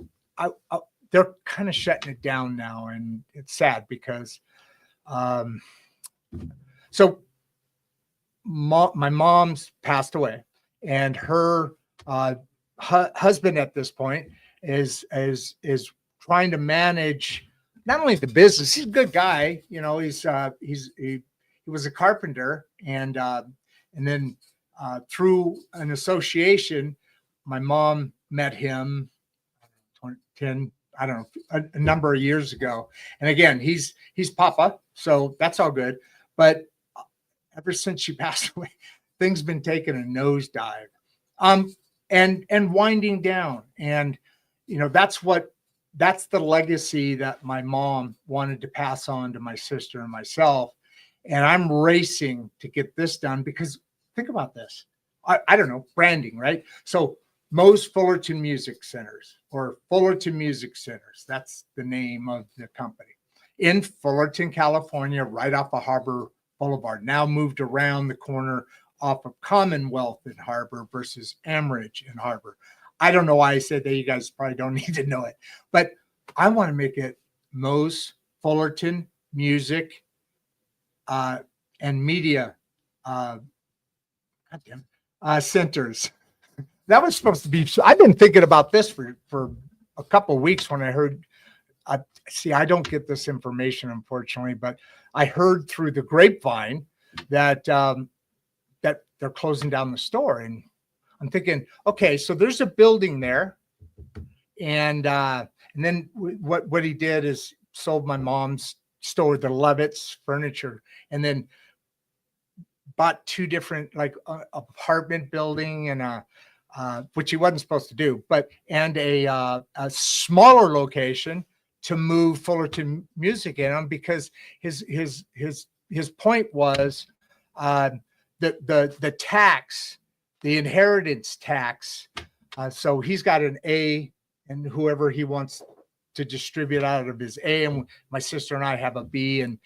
They're kind of shutting it down now, and it's sad because, so my mom's passed away, and her husband at this point is trying to manage not only the business. He's a good guy, you know. He was a carpenter, and then through an association, my mom met him 10, I don't know, a number of years ago. And again, he's Papa, so that's all good. But ever since she passed away, things been taking a nosedive, and winding down. And you know, that's the legacy that my mom wanted to pass on to my sister and myself. And I'm racing to get this done because think about this. I don't know, branding, right? So Moe's Fullerton Music Centers, or Fullerton Music Centers. That's the name of the company in Fullerton, California, right off of Harbor Boulevard. Now moved around the corner off of Commonwealth in Harbor versus Amridge in Harbor. I don't know why I said that. You guys probably don't need to know it, but I want to make it Moe's Fullerton Music and Media Centers. That was supposed to be. I've been thinking about this for a couple of weeks when I heard. See, I don't get this information, unfortunately, but I heard through the grapevine that that they're closing down the store, and I'm thinking, okay, so there's a building there, and then what he did is sold my mom's store, the Levitt's furniture, and then bought 2 different like apartment building and which he wasn't supposed to do, and a smaller location to move Fullerton Music in on, because his point was the tax, the inheritance tax. So he's got an A, and whoever he wants to distribute out of his A, and my sister and I have a B, and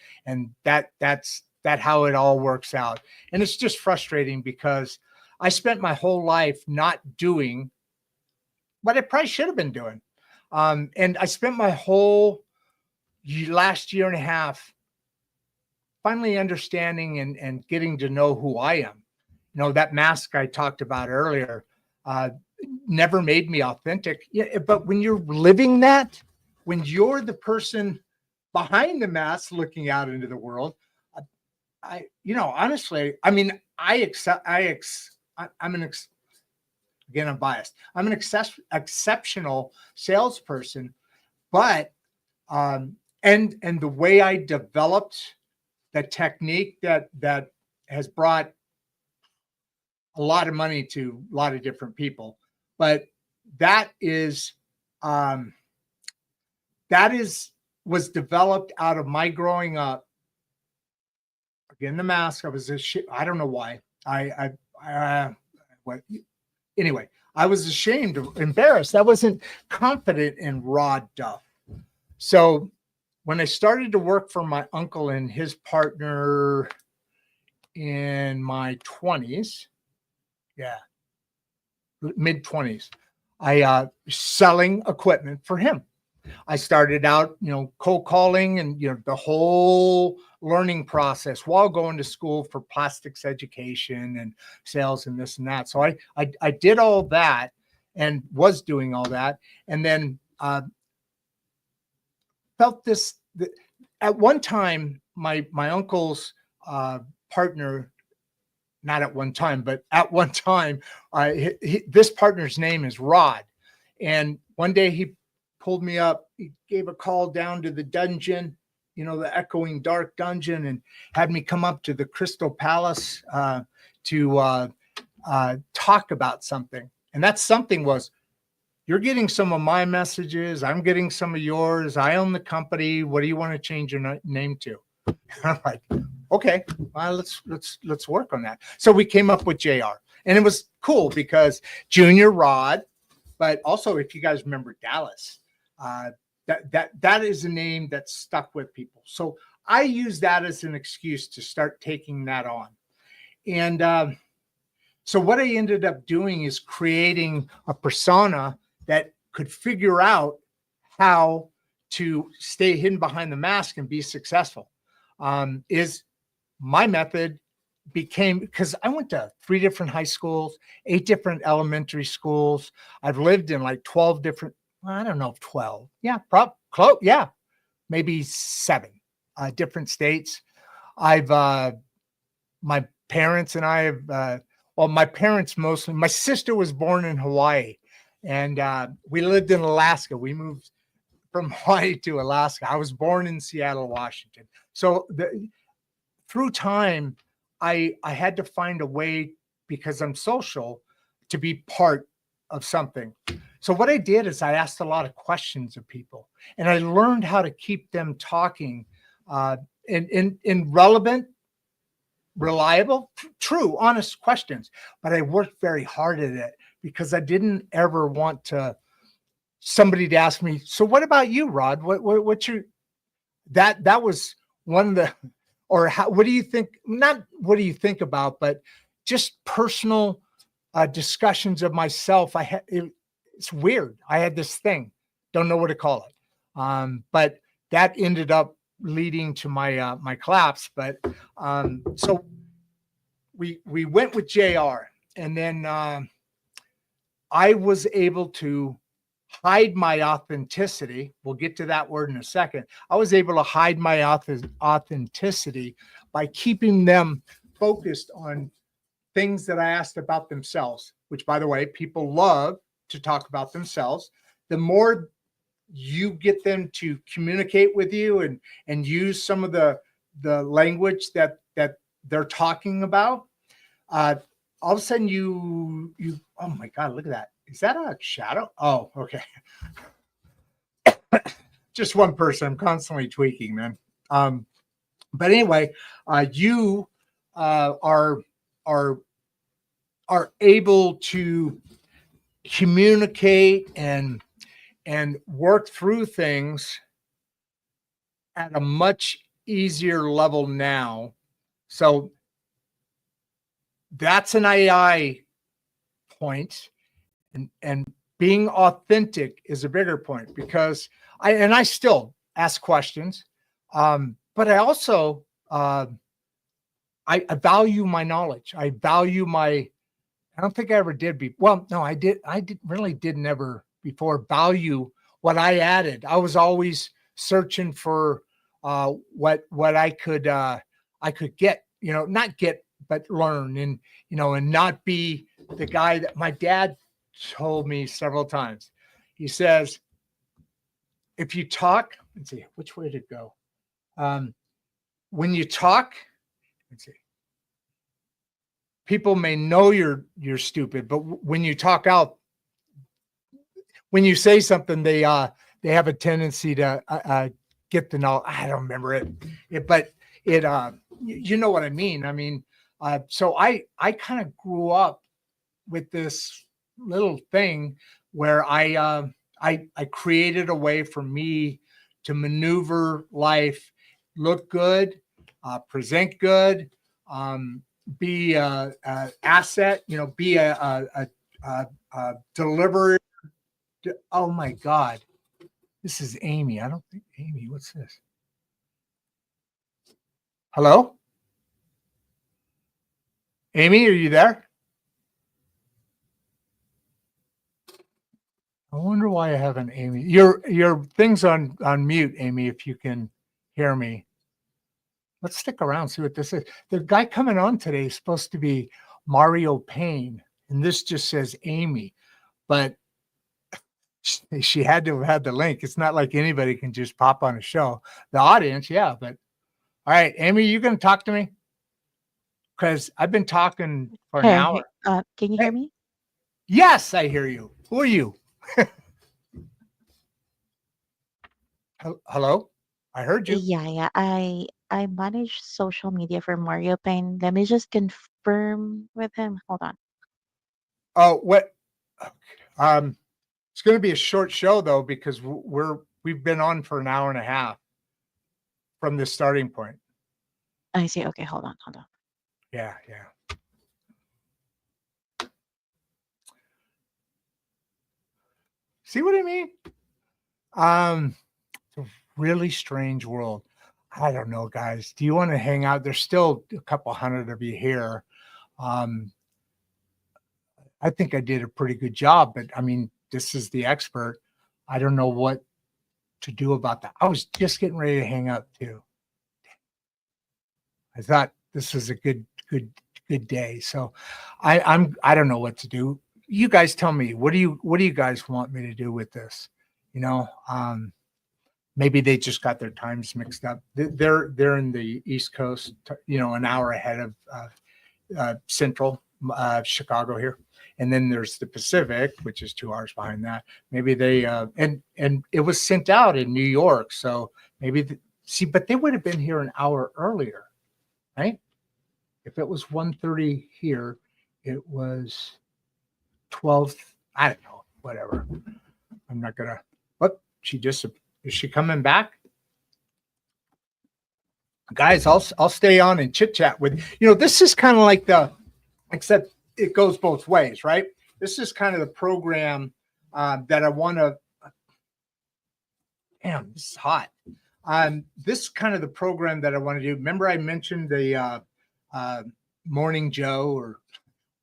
that's how it all works out. And it's just frustrating because I spent my whole life not doing what I probably should have been doing. And I spent my whole last year and a half finally understanding and getting to know who I am. You know, that mask I talked about earlier never made me authentic. Yeah, but when you're living that, when you're the person behind the mask looking out into the world, honestly, I mean, again, I'm biased. I'm an exceptional salesperson, but and the way I developed the technique that has brought a lot of money to a lot of different people, but that was developed out of my growing up. Again, the mask. I don't know why. Anyway, I was ashamed, embarrassed. I wasn't confident in raw Duff. So when I started to work for my uncle and his partner in my 20s, mid 20s, I selling equipment for him. I started out, cold calling and, the whole learning process while going to school for plastics education and sales and this and that. So I did all that and was doing all that. And then felt this, at one time, my uncle's partner, not at one time, but at one time, this partner's name is Rod. And one day he pulled me up, he gave a call down to the dungeon, the echoing dark dungeon, and had me come up to the Crystal Palace to talk about something. And that something was, you're getting some of my messages, I'm getting some of yours, I own the company, what do you want to change your name to? And I'm like, okay, well, let's work on that. So we came up with JR, and it was cool because Junior Rod, but also if you guys remember Dallas, that is a name that stuck with people. So I use that as an excuse to start taking that on. And so what I ended up doing is creating a persona that could figure out how to stay hidden behind the mask and be successful. Is my method became, because I went to 3 different high schools, 8 different elementary schools. I've lived in like 12 different, I don't know if 12. Yeah, close. Yeah, maybe 7 different states. I've, my parents and I have, well, my parents mostly, my sister was born in Hawaii, and we lived in Alaska. We moved from Hawaii to Alaska. I was born in Seattle, Washington. So through time, I had to find a way, because I'm social, to be part of something. So what I did is I asked a lot of questions of people, and I learned how to keep them talking in relevant, reliable, true, honest questions. But I worked very hard at it because I didn't ever want somebody to ask me, so what about you, Rod? What's your, that was one of the, or how, what do you think? Not what do you think about, but just personal discussions of myself. It's weird. I had this thing, don't know what to call it. But that ended up leading to my my collapse. But so we went with JR, and then I was able to hide my authenticity. We'll get to that word in a second. I was able to hide my authenticity by keeping them focused on things that I asked about themselves, which, by the way, people love to talk about themselves. The more you get them to communicate with you and use some of the language that they're talking about, all of a sudden you, oh my God, look at that. Is that a shadow? Oh, okay. Just one person. I'm constantly tweaking, man. But anyway, you are able to communicate and work through things at a much easier level now. So that's an AI point. And being authentic is a bigger point, because I still ask questions, but I also I value my knowledge. I value I don't think I ever did well, no, I didn't ever before value what I added. I was always searching for what I could get, not get, but learn, and and not be the guy that my dad told me several times. He says, if you talk, let's see, which way to go? When you talk, let's see, people may know you're stupid, but when you talk out, when you say something, they have a tendency to get the knowledge. I don't remember it, but it you know what I mean. I mean, so I kind of grew up with this little thing where I created a way for me to maneuver life, look good, present good, be a asset, be a deliverer. Oh my God, this is Amy. I don't think Amy. What's this? Hello? Amy, are you there? I wonder why I haven't Amy. Your thing's on mute, Amy, if you can hear me. Let's stick around, see what this is. The guy coming on today is supposed to be Mario Payne, and this just says Amy, but she had to have had the link. It's not like anybody can just pop on a show. The audience, yeah, but all right, Amy, you gonna talk to me? Because I've been talking for an hour. Can you Hey. hear me? Yes, I hear you. Who are you? Hello? I heard you. Yeah. I manage social media for Mario Payne. Let me just confirm with him. Hold on. Oh, what? It's going to be a short show though, because we've been on for an hour and a half from the starting point. I see. Okay, hold on. Yeah. See what I mean? It's a really strange world. I don't know, guys. Do you want to hang out? There's still a couple hundred of you here. I think I did a pretty good job, but I mean, this is the expert. I don't know what to do about that. I was just getting ready to hang up too. I thought this was a good day. So I don't know what to do. You guys tell me, what do you guys want me to do with this? Maybe they just got their times mixed up. They're in the East Coast, an hour ahead of Central Chicago here. And then there's the Pacific, which is 2 hours behind that. Maybe they and it was sent out in New York, so maybe but they would have been here an hour earlier, right? If it was 1:30 here, it was 12. I don't know, whatever. I'm not gonna. What? Is she coming back? Guys, I'll stay on and chit chat with this is kind of like except it goes both ways, right? This is kind of the program that I want to. Damn, this is hot. This is kind of the program that I want to do. Remember, I mentioned the Morning Joe,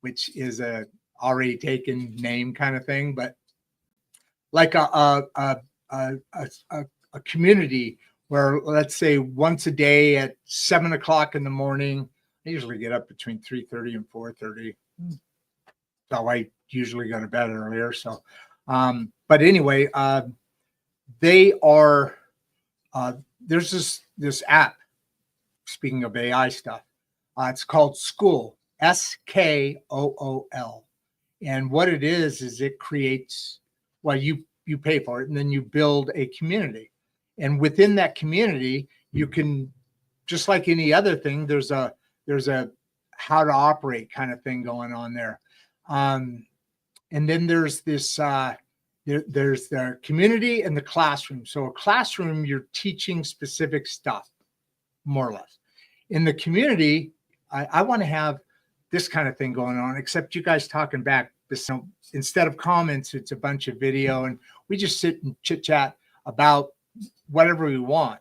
which is a already taken name kind of thing, but like a community where, let's say, once a day at 7 o'clock in the morning. I usually get up between 3:30 and 4:30. So I usually go to bed earlier. So, but anyway, they are. There's this app. Speaking of AI stuff, it's called School. SKOOL, and what it is it creates. Well, you pay for it, and then you build a community, and within that community, you can, just like any other thing, there's a how to operate kind of thing going on there. And then there's this, there's the community and the classroom. So a classroom, you're teaching specific stuff, more or less. In the community, I want to have this kind of thing going on, except you guys talking back. So instead of comments, it's a bunch of video, and we just sit and chit chat about whatever we want.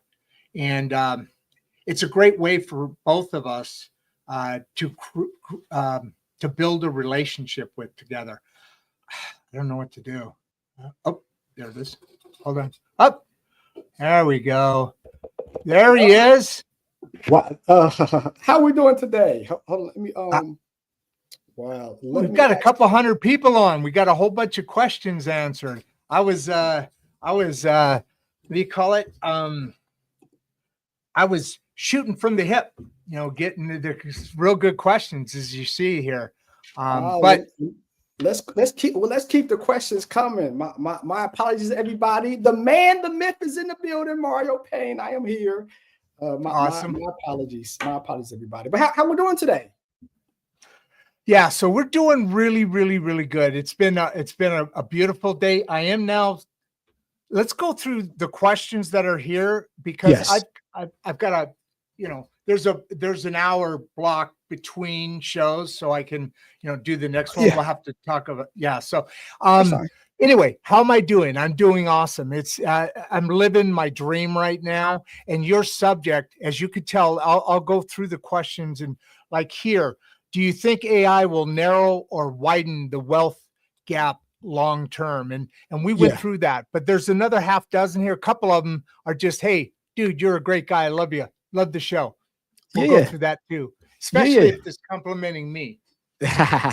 And it's a great way for both of us to build a relationship with together. I don't know what to do. Oh, there it is. Hold on. Up. There we go. There he is. What? How are we doing today? Hold on, let me. Wow. We've got a couple hundred people on. We got a whole bunch of questions answered. I was what do you call it? I was shooting from the hip, getting the real good questions, as you see here. But let's keep the questions coming. My apologies to everybody. The man, the myth is in the building. Mario Payne, I am here. Awesome. My apologies, everybody. But how we doing today? Yeah, so we're doing really, really, really good. It's been a beautiful day. I am now. Let's go through the questions that are here, because Yes. I've got there's an hour block between shows, so I can do the next one. Yeah. We'll have to talk about So Sorry. Anyway, how am I doing? I'm doing awesome. I'm living my dream right now. And your subject, as you could tell, I'll go through the questions and like here, do you think AI will narrow or widen the wealth gap long term? And we went Yeah. through that, but there's another half dozen here. A couple of them are just, hey, dude, you're a great guy. I love you. Love the show. We'll go through that too, especially if it's complimenting me.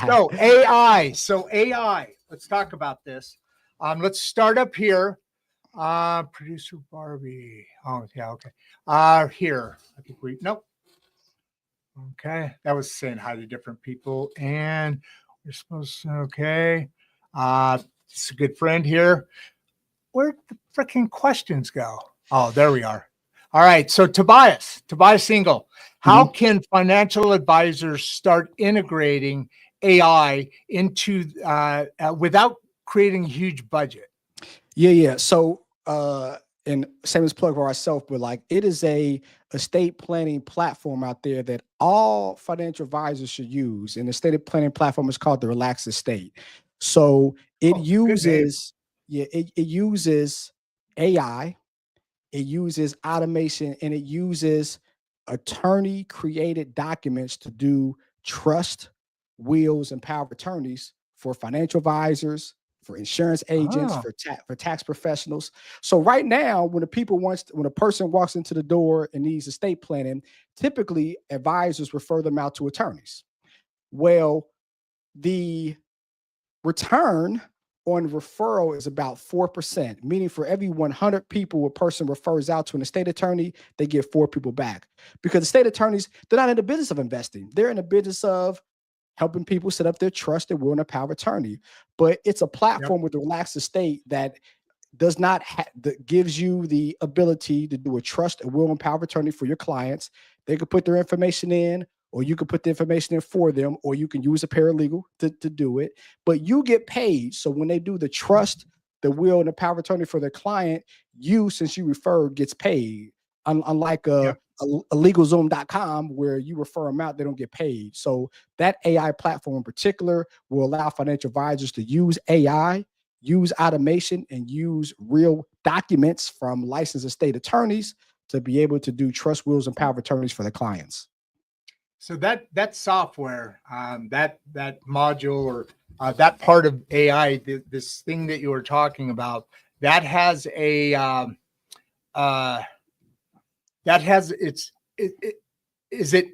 So AI, let's talk about this. Let's start up here. Producer Barbie. Oh, yeah, okay. Here, I think nope. Okay, that was saying hi to different people, and we're supposed to, okay. It's a good friend here. Where'd the freaking questions go? Oh, there we are. All right, so Tobias Single, how can financial advisors start integrating AI into without creating a huge budget? Yeah. So, and same as plug for ourselves, but like it is a estate planning platform out there that all financial advisors should use. And the estate planning platform is called the Relaxed Estate. So it uses, it uses AI, it uses automation, and it uses attorney created documents to do trust, wills, and power of attorneys for financial advisors, for insurance agents, for tax professionals. So right now, when a person walks into the door and needs estate planning, typically advisors refer them out to attorneys. Well, the return on referral is about 4%, meaning for every 100 people a person refers out to an estate attorney, they get 4 people back. Because estate attorneys, they're not in the business of investing. They're in the business of helping people set up their trust and will and a power of attorney. But it's a platform with the Relaxed Estate that does not that gives you the ability to do a trust and will and power of attorney for your clients. They could put their information in, or you can put the information in for them, or you can use a paralegal to do it, but you get paid. So when they do the trust, the will, and the power of attorney for their client, you, since you referred, gets paid. Unlike a LegalZoom.com where you refer them out, they don't get paid. So that AI platform in particular will allow financial advisors to use AI, use automation, and use real documents from licensed estate attorneys to be able to do trust, wills, and power of attorneys for their clients. So that software, that module, or that part of AI, this thing that you were talking about, that has a is it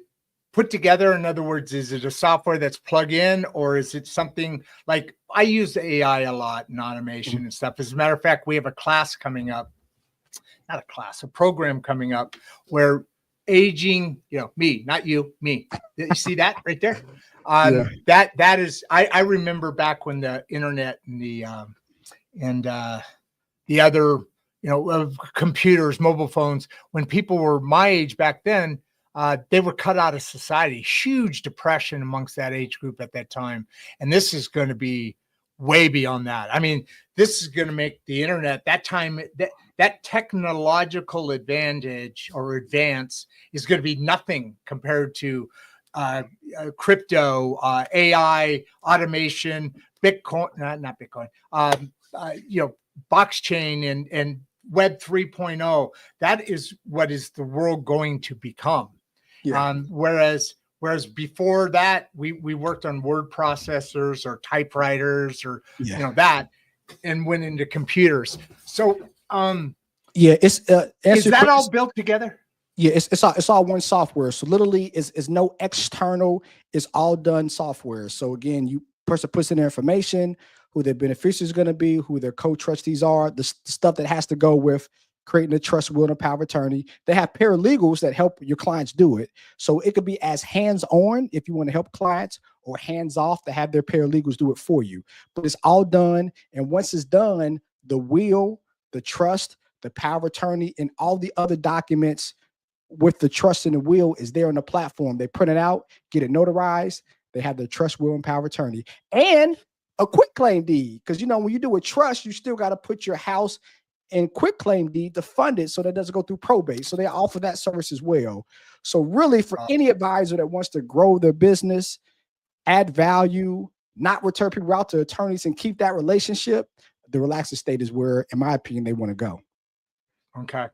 put together? In other words, is it a software that's plug in, or is it something like I use AI a lot in automation and stuff? As a matter of fact, we have a class coming up, a program coming up where aging, me, not you, me. You see that right there? That is, I remember back when the internet and the other, computers, mobile phones, when people were my age back then, they were cut out of society. Huge depression amongst that age group at that time. And this is going to be way beyond that. I mean, this is going to make the internet that time, that technological advantage or advance is going to be nothing compared to crypto, AI, automation, Bitcoin, not Bitcoin, blockchain and Web 3.0. That is what is the world going to become. Whereas before that, we worked on word processors or typewriters or that, and went into computers. So it's is that all built together? Yeah, it's all one software. So literally, is no external. It's all done software. So again, person puts in their information, who their beneficiaries is going to be, who their co-trustees are, the stuff that has to go with creating a trust, will, and power of attorney. They have paralegals that help your clients do it. So it could be as hands-on if you want to help clients, or hands-off to have their paralegals do it for you. But it's all done. And once it's done, the will, the trust, the power of attorney, and all the other documents with the trust and the will is there on the platform. They print it out, get it notarized. They have their trust, will, and power of attorney, and a quitclaim deed. Because when you do a trust, you still got to put your house in quitclaim deed to fund it so that it doesn't go through probate. So they offer that service as well. So really, for any advisor that wants to grow their business, add value, not return people out to attorneys and keep that relationship, the relaxed state is where, in my opinion, they want to go. Okay.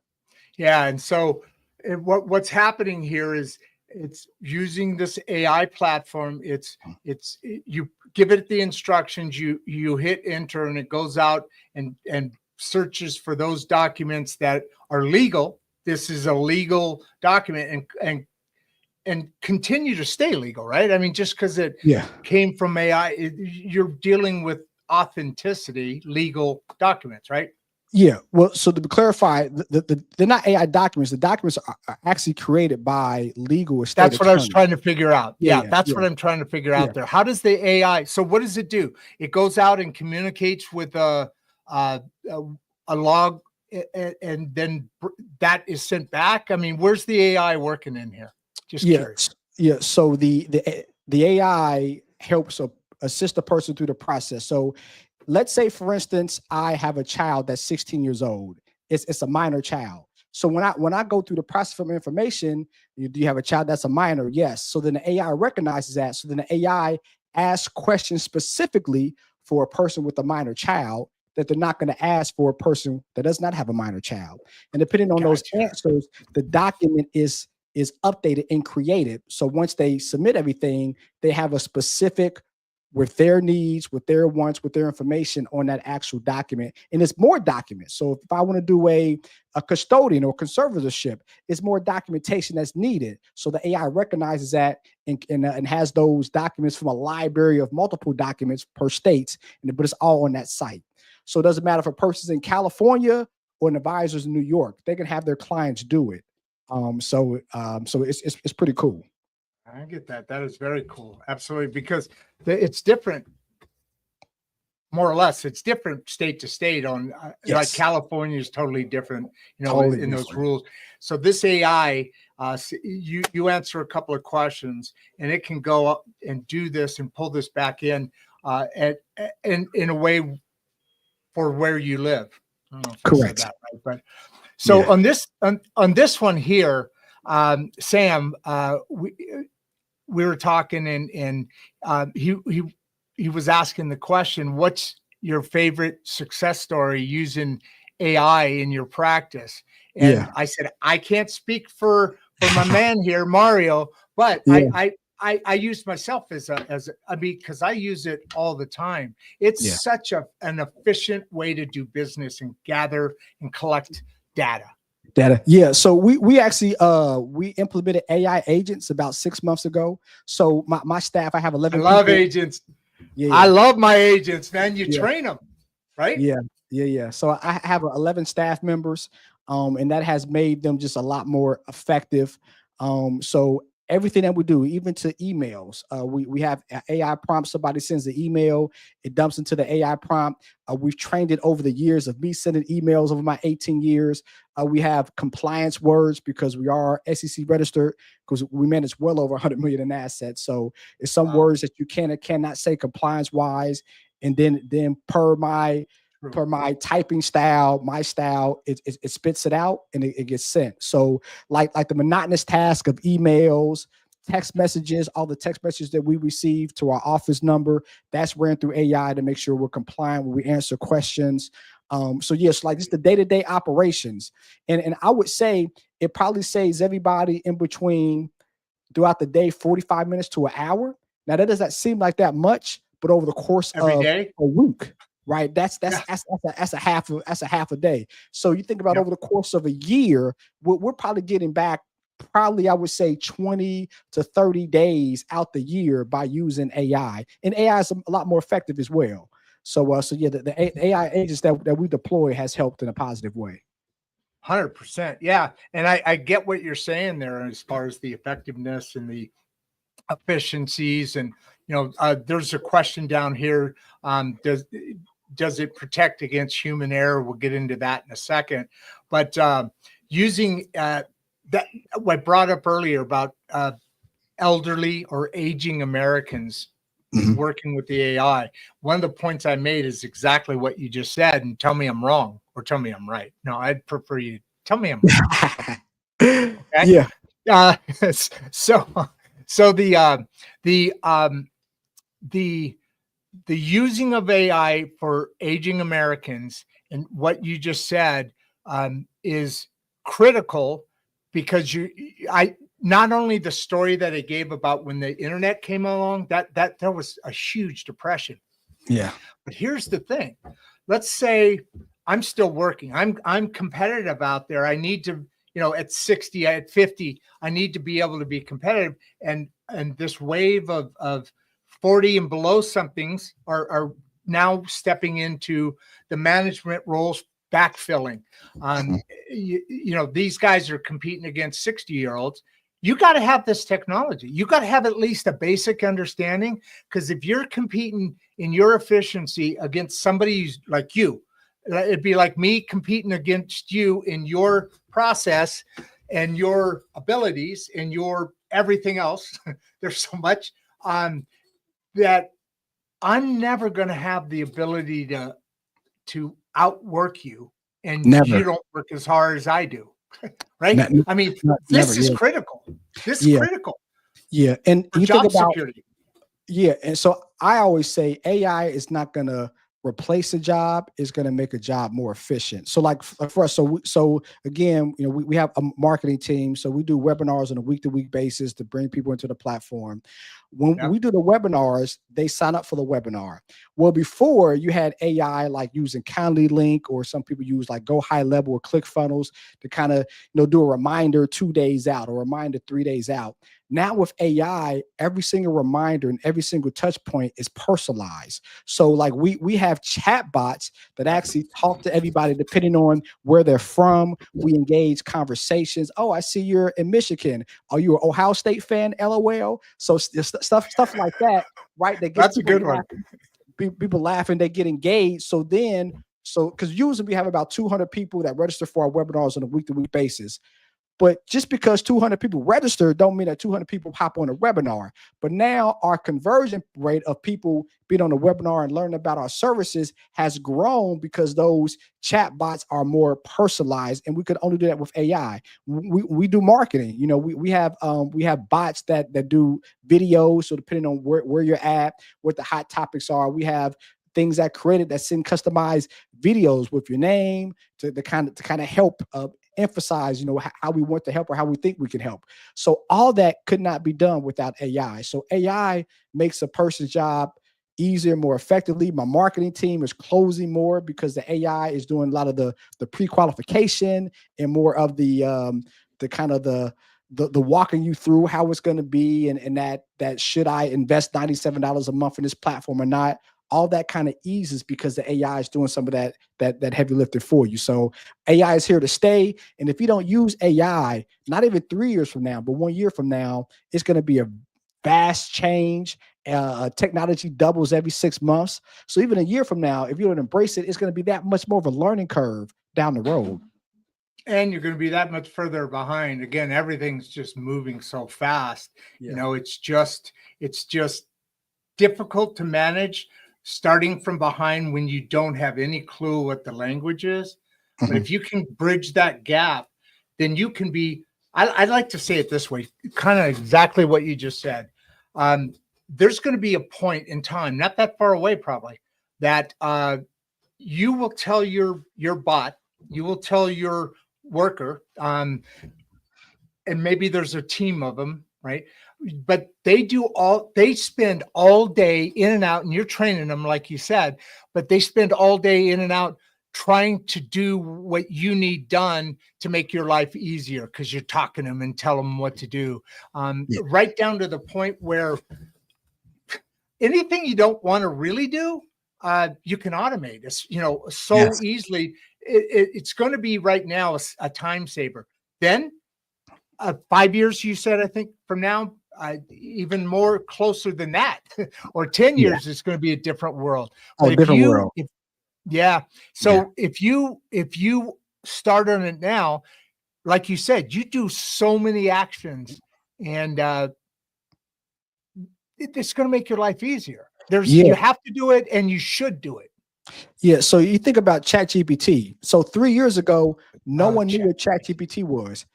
Yeah. And so what's happening here is it's using this AI platform. You give it the instructions, you hit enter, and it goes out and searches for those documents that are legal. This is a legal document and continue to stay legal, right? I mean, just because it came from AI, you're dealing with authenticity, legal documents, right? Yeah. Well, so to clarify, they're not AI documents. The documents are actually created by legal estate That's what I was attorneys. trying to figure out. Yeah, That's what I'm trying to figure out there. How does the AI? So what does it do? It goes out and communicates with a log, and then that is sent back. I mean, where's the AI working in here? Just curious. Yeah. So the AI helps assist a person through the process. So let's say, for instance, I have a child that's 16 years old. It's a minor child. So when I go through the process from information, do you have a child that's a minor? Yes. So then the AI recognizes that. So then the AI asks questions specifically for a person with a minor child that they're not going to ask for a person that does not have a minor child. And depending on those answers, the document is updated and created. So once they submit everything, they have a specific with their needs, with their wants, with their information on that actual document. And it's more documents. So if I want to do a custodian or conservatorship, it's more documentation that's needed. So the AI recognizes that and has those documents from a library of multiple documents per state, but it's all on that site. So it doesn't matter if a person's in California or an advisor's in New York, they can have their clients do it. So it's pretty cool. I get that. That is very cool. Absolutely. Because it's different, more or less. It's different state to state on like California is totally different, in those rules. So this AI, you answer a couple of questions and it can go up and do this and pull this back in in a way for where you live. I don't know if I said that right, but so on this one here, Sam, we were talking and he was asking the question, what's your favorite success story using AI in your practice? And I said, I can't speak for my man here, Mario, but I use myself because I use it all the time. It's such an efficient way to do business and gather and collect data. Yeah. So we actually we implemented AI agents about 6 months ago. So my staff, I have 11 I love people. agents. I love my agents, man. You train them, right? Yeah. So I have 11 staff members, and that has made them just a lot more effective. So everything that we do, even to emails, we have AI prompts. Somebody sends the email, it dumps into the AI prompt. We've trained it over the years of me sending emails over my 18 years. We have compliance words because we are SEC registered, because we manage well over 100 million in assets. So it's some words that you can and cannot say compliance wise. And then per my typing style, my style, it spits it out and it gets sent. So like the monotonous task of emails, text messages, all the text messages that we receive to our office number, that's ran through AI to make sure we're compliant when we answer questions. So yes, like just the day-to-day operations. And I would say it probably saves everybody in between throughout the day, 45 minutes to an hour. Now that doesn't seem like that much, but over the course of a week, right? That's a half a day. So you think about over the course of a year, we're probably getting back I would say 20 to 30 days out the year by using AI. And AI is a lot more effective as well. So the AI agents that we deploy has helped in a positive way. 100%. Yeah. And I get what you're saying there as far as the effectiveness and the efficiencies. And, there's a question down here. Does it protect against human error? We'll get into that in a second. But using that, what I brought up earlier about elderly or aging Americans working with the AI, one of the points I made is exactly what you just said. And tell me I'm wrong or tell me I'm right. No, I'd prefer you tell me I'm right. Okay? Yeah. So the the using of AI for aging Americans and what you just said is critical because I not only the story that it gave about when the internet came along, that there was a huge depression. Yeah. But here's the thing. Let's say I'm still working. I'm competitive out there. I need to, at 60, at 50, I need to be able to be competitive. And this wave of 40 and below somethings are now stepping into the management roles, backfilling. These guys are competing against 60-year-olds. You got to have this technology. You got to have at least a basic understanding, because if you're competing in your efficiency against somebody who's like you, it'd be like me competing against you in your process and your abilities and your everything else. There's so much that I'm never going to have the ability to outwork you, and you don't work as hard as I do. Right? I mean, this is critical. This is critical. Yeah. And for you job think about security. Yeah. And so I always say AI is not going to replace a job, is going to make a job more efficient. So like for us, so again, we have a marketing team. So we do webinars on a week-to-week basis to bring people into the platform. When we do the webinars, they sign up for the webinar. Well, before you had AI like using Kindly Link, or some people use like Go High Level or ClickFunnels to kind of do a reminder 2 days out or a reminder 3 days out. Now with AI, every single reminder and every single touch point is personalized. So like we have chat bots that actually talk to everybody depending on where they're from. We engage conversations. Oh, I see you're in Michigan. Are you an Ohio State fan? LOL. So stuff like that, right? That's a good one. People laughing, they get engaged. So because usually we have about 200 people that register for our webinars on a week-to-week basis. But just because 200 people register don't mean that 200 people hop on a webinar. But now our conversion rate of people being on a webinar and learning about our services has grown because those chat bots are more personalized, and we could only do that with AI. We do marketing. We have bots that do videos. So depending on where you're at, what the hot topics are, we have things that send customized videos with your name to kind of help emphasize, how we want to help or how we think we can help. So all that could not be done without AI. So AI makes a person's job easier, more effectively. My marketing team is closing more because the AI is doing a lot of the pre-qualification and more of the kind of the walking you through how it's going to be, and that should I invest $97 a month in this platform or not. All that kind of eases because the AI is doing some of that heavy lifting for you. So AI is here to stay. And if you don't use AI, not even 3 years from now, but 1 year from now, it's going to be a vast change. Technology doubles every 6 months. So even a year from now, if you don't embrace it, it's going to be that much more of a learning curve down the road. And you're going to be that much further behind. Again, everything's just moving so fast. Yeah. It's just difficult to manage starting from behind when you don't have any clue what the language is. But if you can bridge that gap, then you can be, I'd like to say it this way, kind of exactly what you just said. There's going to be a point in time, not that far away probably, that you will tell your bot, you will tell your worker, and maybe there's a team of them, right? But they spend all day in and out, and you're training them, like you said, but they spend all day in and out trying to do what you need done to make your life easier, because you're talking to them and tell them what to do. Right down to the point where anything you don't want to really do, you can automate. It's, easily. It's going to be right now a time saver. Then 5 years, you said, I think from now, even more closer than that, or 10 years, it's going to be a different world. But different world. If you start on it now, like you said, you do so many actions, and it's going to make your life easier. You have to do it, and you should do it. Yeah. So you think about ChatGPT. So 3 years ago, no one knew what ChatGPT was.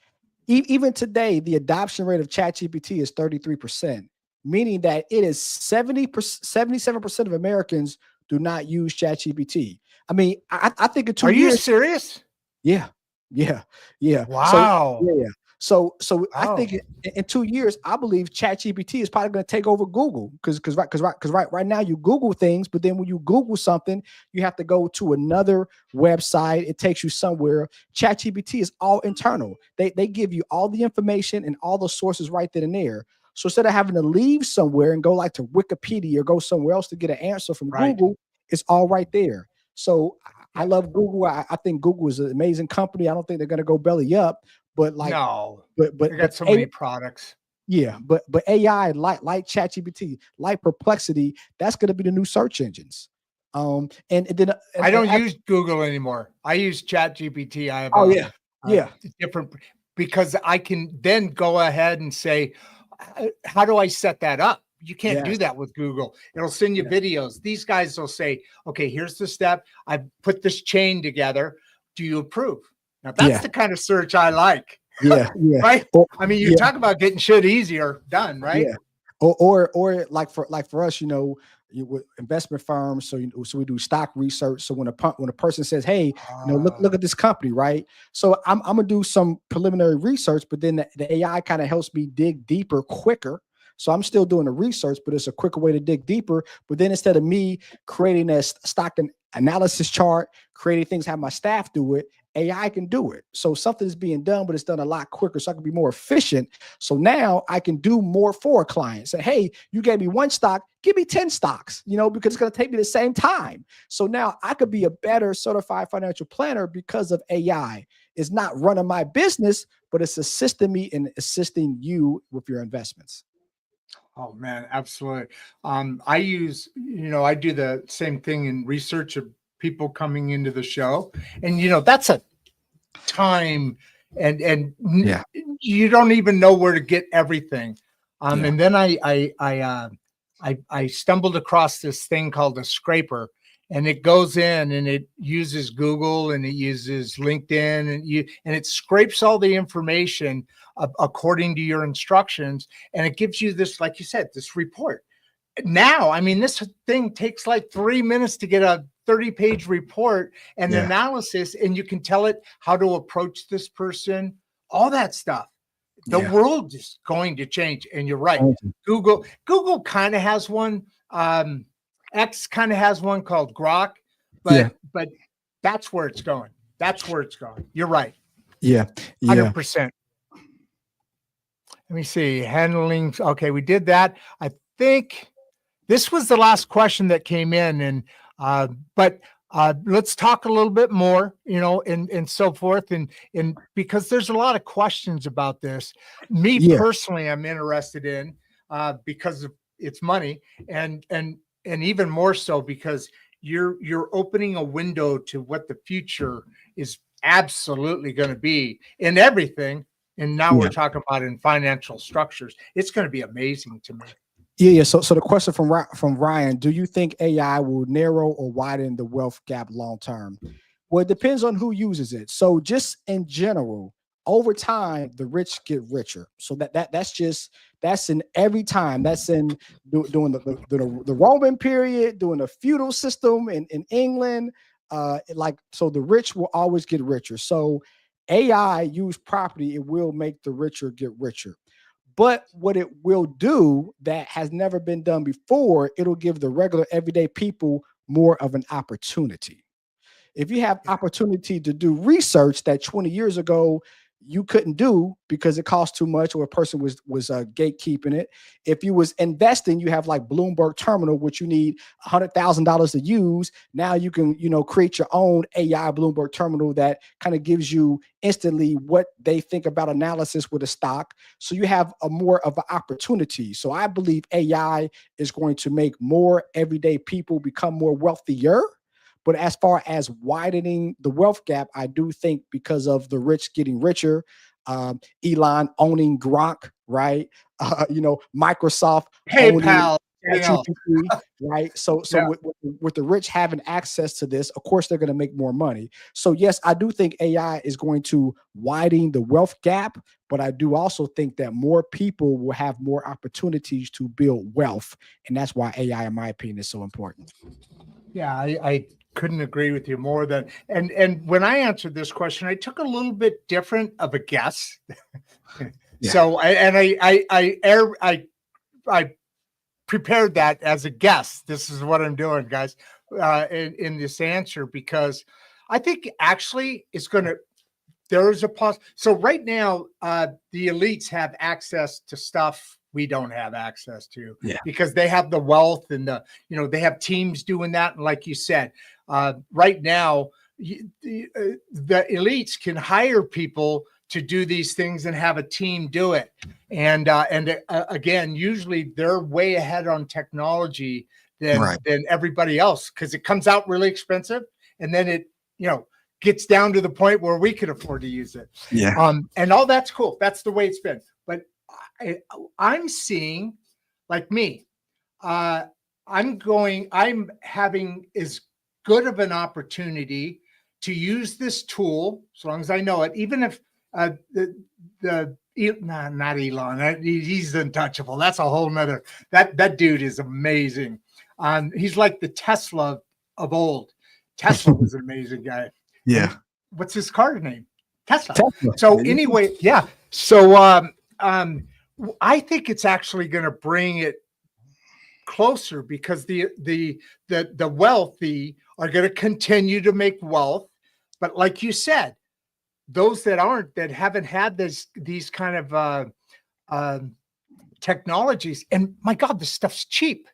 Even today, the adoption rate of ChatGPT is 33%. meaning that it is 77% of Americans do not use ChatGPT. I mean, I think in 2 Are you years, serious? yeah, yeah, yeah. Wow. So yeah. So I Oh, think in 2 years, I believe ChatGPT is probably going to take over Google right now you Google things, but then when you Google something, you have to go to another website. It takes you somewhere. ChatGPT is all internal. They give you all the information and all the sources right then and there. So instead of having to leave somewhere and go like to Wikipedia or go somewhere else to get an answer from right. Google, it's all right there. So I Yeah. love Google. I think Google is an amazing company. I don't think they're going to go belly up, but like, No, but they got so many products. yeah, but AI like ChatGPT, like Perplexity, that's going to be the new search engines. And then I don't use Google anymore. I use ChatGPT. I have oh yeah, yeah, different, because I can then go ahead and say, how do I set that up? You can't do yes, that with Google. It'll send you yeah, videos. These guys will say, okay, here's the step. I've put this chain together. Do you approve? Now that's yeah, the kind of search I like, yeah, yeah, right? or, I mean, you yeah, talk about getting shit easier done, right? yeah, or like for us, with investment firms. So we do stock research. So when a person says, "Hey, look at this company," right? So I'm gonna do some preliminary research, but then the AI kind of helps me dig deeper quicker. So I'm still doing the research, but it's a quicker way to dig deeper. But then instead of me creating a stock analysis chart, creating things, have my staff do it, AI can do it. So something's being done, but it's done a lot quicker. So I can be more efficient. So now I can do more for a client. Say, hey, you gave me one stock, give me 10 stocks, because it's going to take me the same time. So now I could be a better certified financial planner because of AI. It's not running my business, but it's assisting me in assisting you with your investments. Oh man, absolutely. I use, I do the same thing in research of people coming into the show, and that's a time, and Yeah. you don't even know where to get everything. Yeah. And then I stumbled across this thing called a scraper, and it goes in and it uses Google and it uses LinkedIn, and it scrapes all the information according to your instructions, and it gives you this, like you said, this report. Now, I mean, this thing takes like 3 minutes to get a 30-page report and Yeah. analysis, and you can tell it how to approach this person, all that stuff. The Yeah. world is going to change, and you're right. Google kind of has one. X kind of has one called Grok, Yeah. but that's where it's going. That's where it's going. You're right. Yeah. Yeah. 100%. Let me see. Handling. Okay, we did that. I think this was the last question that came in, but let's talk a little bit more, and so forth, and because there's a lot of questions about this. Me Yeah. personally, I'm interested in because of its money, and even more so because you're opening a window to what the future is absolutely going to be in everything. And now we're Yeah. talking about in financial structures. It's going to be amazing to me. Yeah. So the question from Ryan: do you think AI will narrow or widen the wealth gap long term? Well, it depends on who uses it. So just in general, over time, the rich get richer. So that's in every time. That's in during the Roman period, during the feudal system in England. So the rich will always get richer. So AI use property, it will make the richer get richer. But what it will do that has never been done before, it'll give the regular everyday people more of an opportunity. If you have opportunity to do research that 20 years ago you couldn't do because it cost too much or a person was gatekeeping it. If you was investing, you have like Bloomberg Terminal, which you need $100,000 to use. Now you can, create your own AI Bloomberg Terminal that kind of gives you instantly what they think about analysis with a stock. So you have a more of an opportunity. So I believe AI is going to make more everyday people become more wealthier. But as far as widening the wealth gap, I do think because of the rich getting richer, Elon owning Grok, right? Microsoft owning PayPal, anything else. ChatGPT, right? So Yeah. with the rich having access to this, of course they're going to make more money. So yes, I do think AI is going to widen the wealth gap, but I do also think that more people will have more opportunities to build wealth, and that's why AI, in my opinion, is so important. Yeah, I couldn't agree with you more than and when I answered this question, I took a little bit different of a guess. Yeah. So I prepared that as a guess. This is what I'm doing, guys, in this answer, because I think actually it's going to, there is a pause. So right now, the elites have access to stuff we don't have access to, Yeah. because they have the wealth and they have teams doing that. And like you said, right now, the elites can hire people to do these things and have a team do it. And again, usually they're way ahead on technology than everybody else, because it comes out really expensive, and then it gets down to the point where we could afford to use it. Yeah. And all that's cool. That's the way it's been. But I'm seeing, like me, I'm having as good of an opportunity to use this tool, as long as I know it, even if not Elon, he's untouchable. That's a whole nother, that dude is amazing. He's like the Tesla of old. Tesla was an amazing guy. Yeah. And what's his car name? Tesla. Tesla. So anyway, yeah. So I think it's actually going to bring it closer, because the wealthy are going to continue to make wealth, but like you said, those that haven't had these kind of technologies, and my God, this stuff's cheap.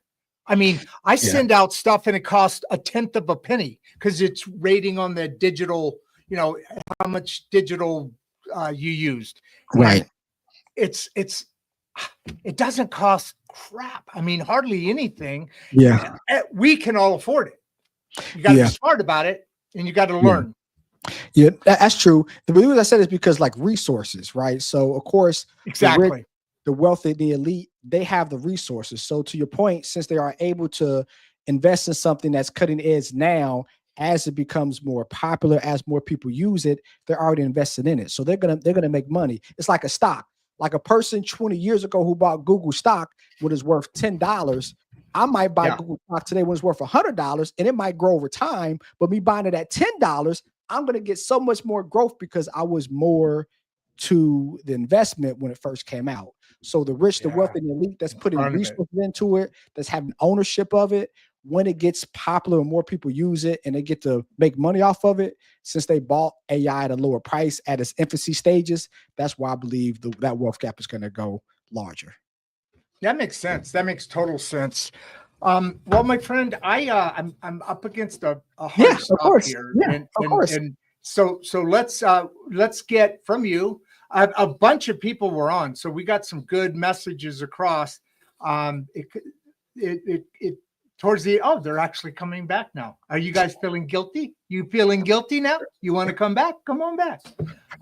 I mean, I send out stuff and it costs a tenth of a penny, because it's rating on the digital, how much digital you used. Right. And it doesn't cost crap. I mean, hardly anything. Yeah. We can all afford it. You got to be smart about it, and you got to learn. Yeah, that's true. The reason I said is because, like, resources, right? So of course, exactly, the wealthy, the elite, they have the resources. So to your point, since they are able to invest in something that's cutting edge now, as it becomes more popular, as more people use it, they're already invested in it. So they're gonna make money. It's like a stock. Like a person 20 years ago who bought Google stock when it's worth $10, I might buy Google stock today when it's worth $100, and it might grow over time. But me buying it at $10, I'm going to get so much more growth because I was more to the investment when it first came out. So the rich, the wealthy, and the elite that's putting resources into it, that's having ownership of it, when it gets popular and more people use it and they get to make money off of it, since they bought AI at a lower price at its infancy stages, that's why I believe that wealth gap is going to go larger. That makes sense. That makes total sense. Well, my friend, I'm up against a hard stop here. Of course. And so let's get from you. A bunch of people were on, so we got some good messages across. It towards the they're actually coming back now. Are you guys feeling guilty? You feeling guilty now? You want to come back? Come on back.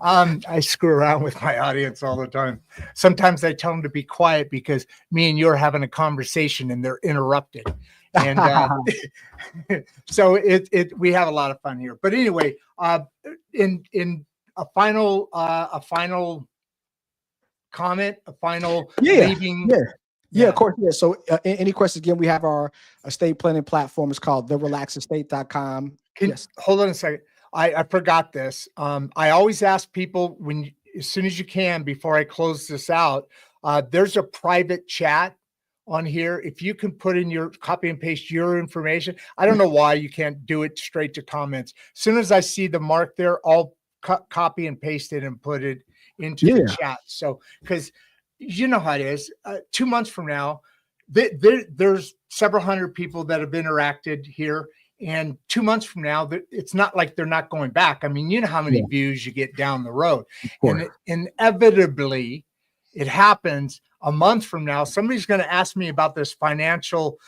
I screw around with my audience all the time. Sometimes I tell them to be quiet because me and you're having a conversation and they're interrupted. And so we have a lot of fun here. But anyway, in a final comment, a final leaving. Yeah, of course. Yeah. So any questions, again, we have our estate planning platform. It's called therelaxestate.com. Hold on a second. I forgot this. I always ask people as soon as you can, before I close this out, there's a private chat on here. If you can put in your copy and paste your information. I don't know why you can't do it straight to comments. As soon as I see the mark there, I'll copy and paste it and put it into the chat. So, because you know how it is. 2 months from now, there's several hundred people that have interacted here. And 2 months from now, it's not like they're not going back. I mean, you know how many views you get down the road. And inevitably, it happens a month from now. Somebody's going to ask me about this financial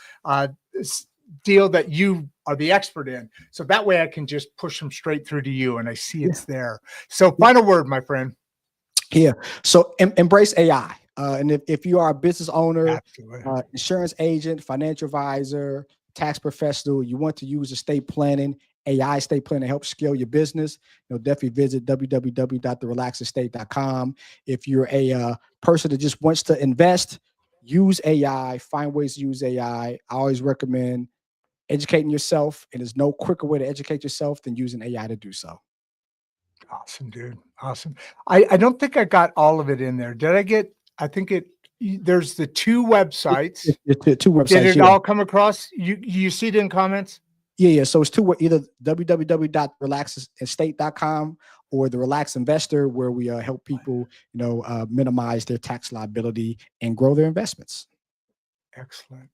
deal that you are the expert in. So that way I can just push them straight through to you and I see it's there. So final word, my friend. Yeah. So embrace AI. And if you are a business owner, Absolutely. insurance agent, financial advisor, tax professional, you want to use estate planning, AI estate planning to help scale your business, definitely visit www.therelaxestate.com. If you're a person that just wants to invest, use AI, find ways to use AI. I always recommend educating yourself, and there's no quicker way to educate yourself than using AI to do so. Awesome, dude. Awesome. I don't think I got all of it in there. Did I get, I think there's the two websites. Two websites. Did it all come across? You see it in comments? Yeah. So it's either www.relaxestate.com or the Relax Investor, where we help people, minimize their tax liability and grow their investments. Excellent.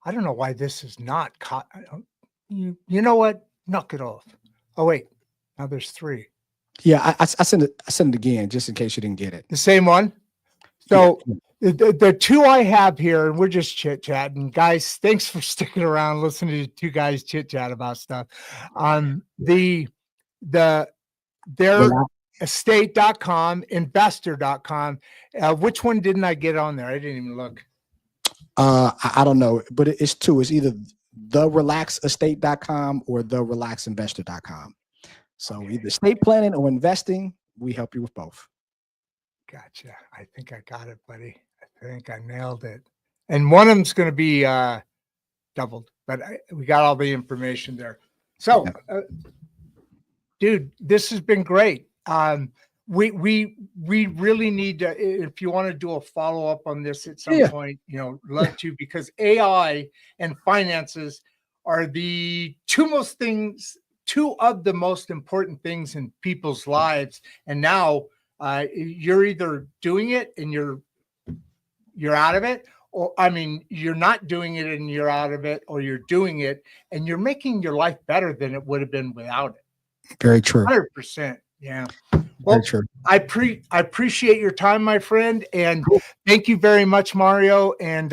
I don't know why this is not caught. You know what? Knock it off. Oh wait, now there's three. Yeah, I sent it again just in case you didn't get it. The same one. So the two I have here, and we're just chit chatting, guys. Thanks for sticking around, listening to two guys chit chat about stuff. Their estate.com, investor.com. Which one didn't I get on there? I didn't even look. I don't know, but it's two. It's either therelaxestate.com or therelaxinvestor.com. So either estate planning or investing, we help you with both. Gotcha. I think I got it, buddy. I think I nailed it. And one of them's going to be doubled, but we got all the information there. So, dude, this has been great. We really need to, if you want to do a follow-up on this at some point, love to, because AI and finances are the two of the most important things in people's lives. And now you're either doing it and you're out of it, or you're not doing it and you're out of it, or you're doing it and you're making your life better than it would have been without it. Very true. 100%. Yeah. Well, I appreciate your time, my friend, and thank you very much, Mario. And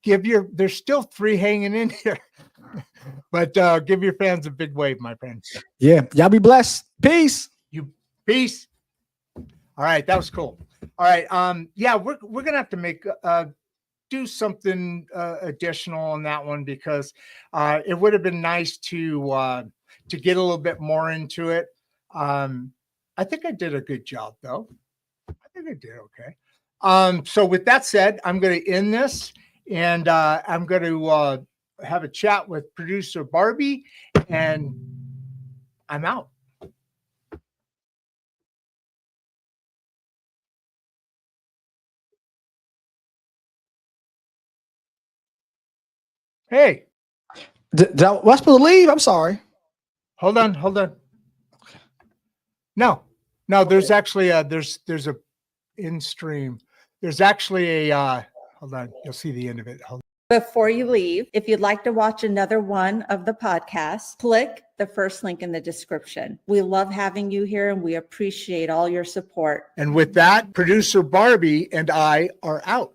there's still three hanging in here, but give your fans a big wave, my friend. Yeah, y'all be blessed. Peace. Peace. All right, that was cool. All right, we're gonna have to make do something additional on that one, because it would have been nice to get a little bit more into it. I think I did a good job, though. I think I did okay. So with that said, I'm going to end this, and I'm going to have a chat with producer Barbie, and I'm out. Hey. Was I supposed to leave? I'm sorry. Hold on. No, there's actually there's a in stream. There's actually a hold on, you'll see the end of it. Hold on. Before you leave, if you'd like to watch another one of the podcasts, click the first link in the description. We love having you here, and we appreciate all your support. And with that, producer Barbie and I are out.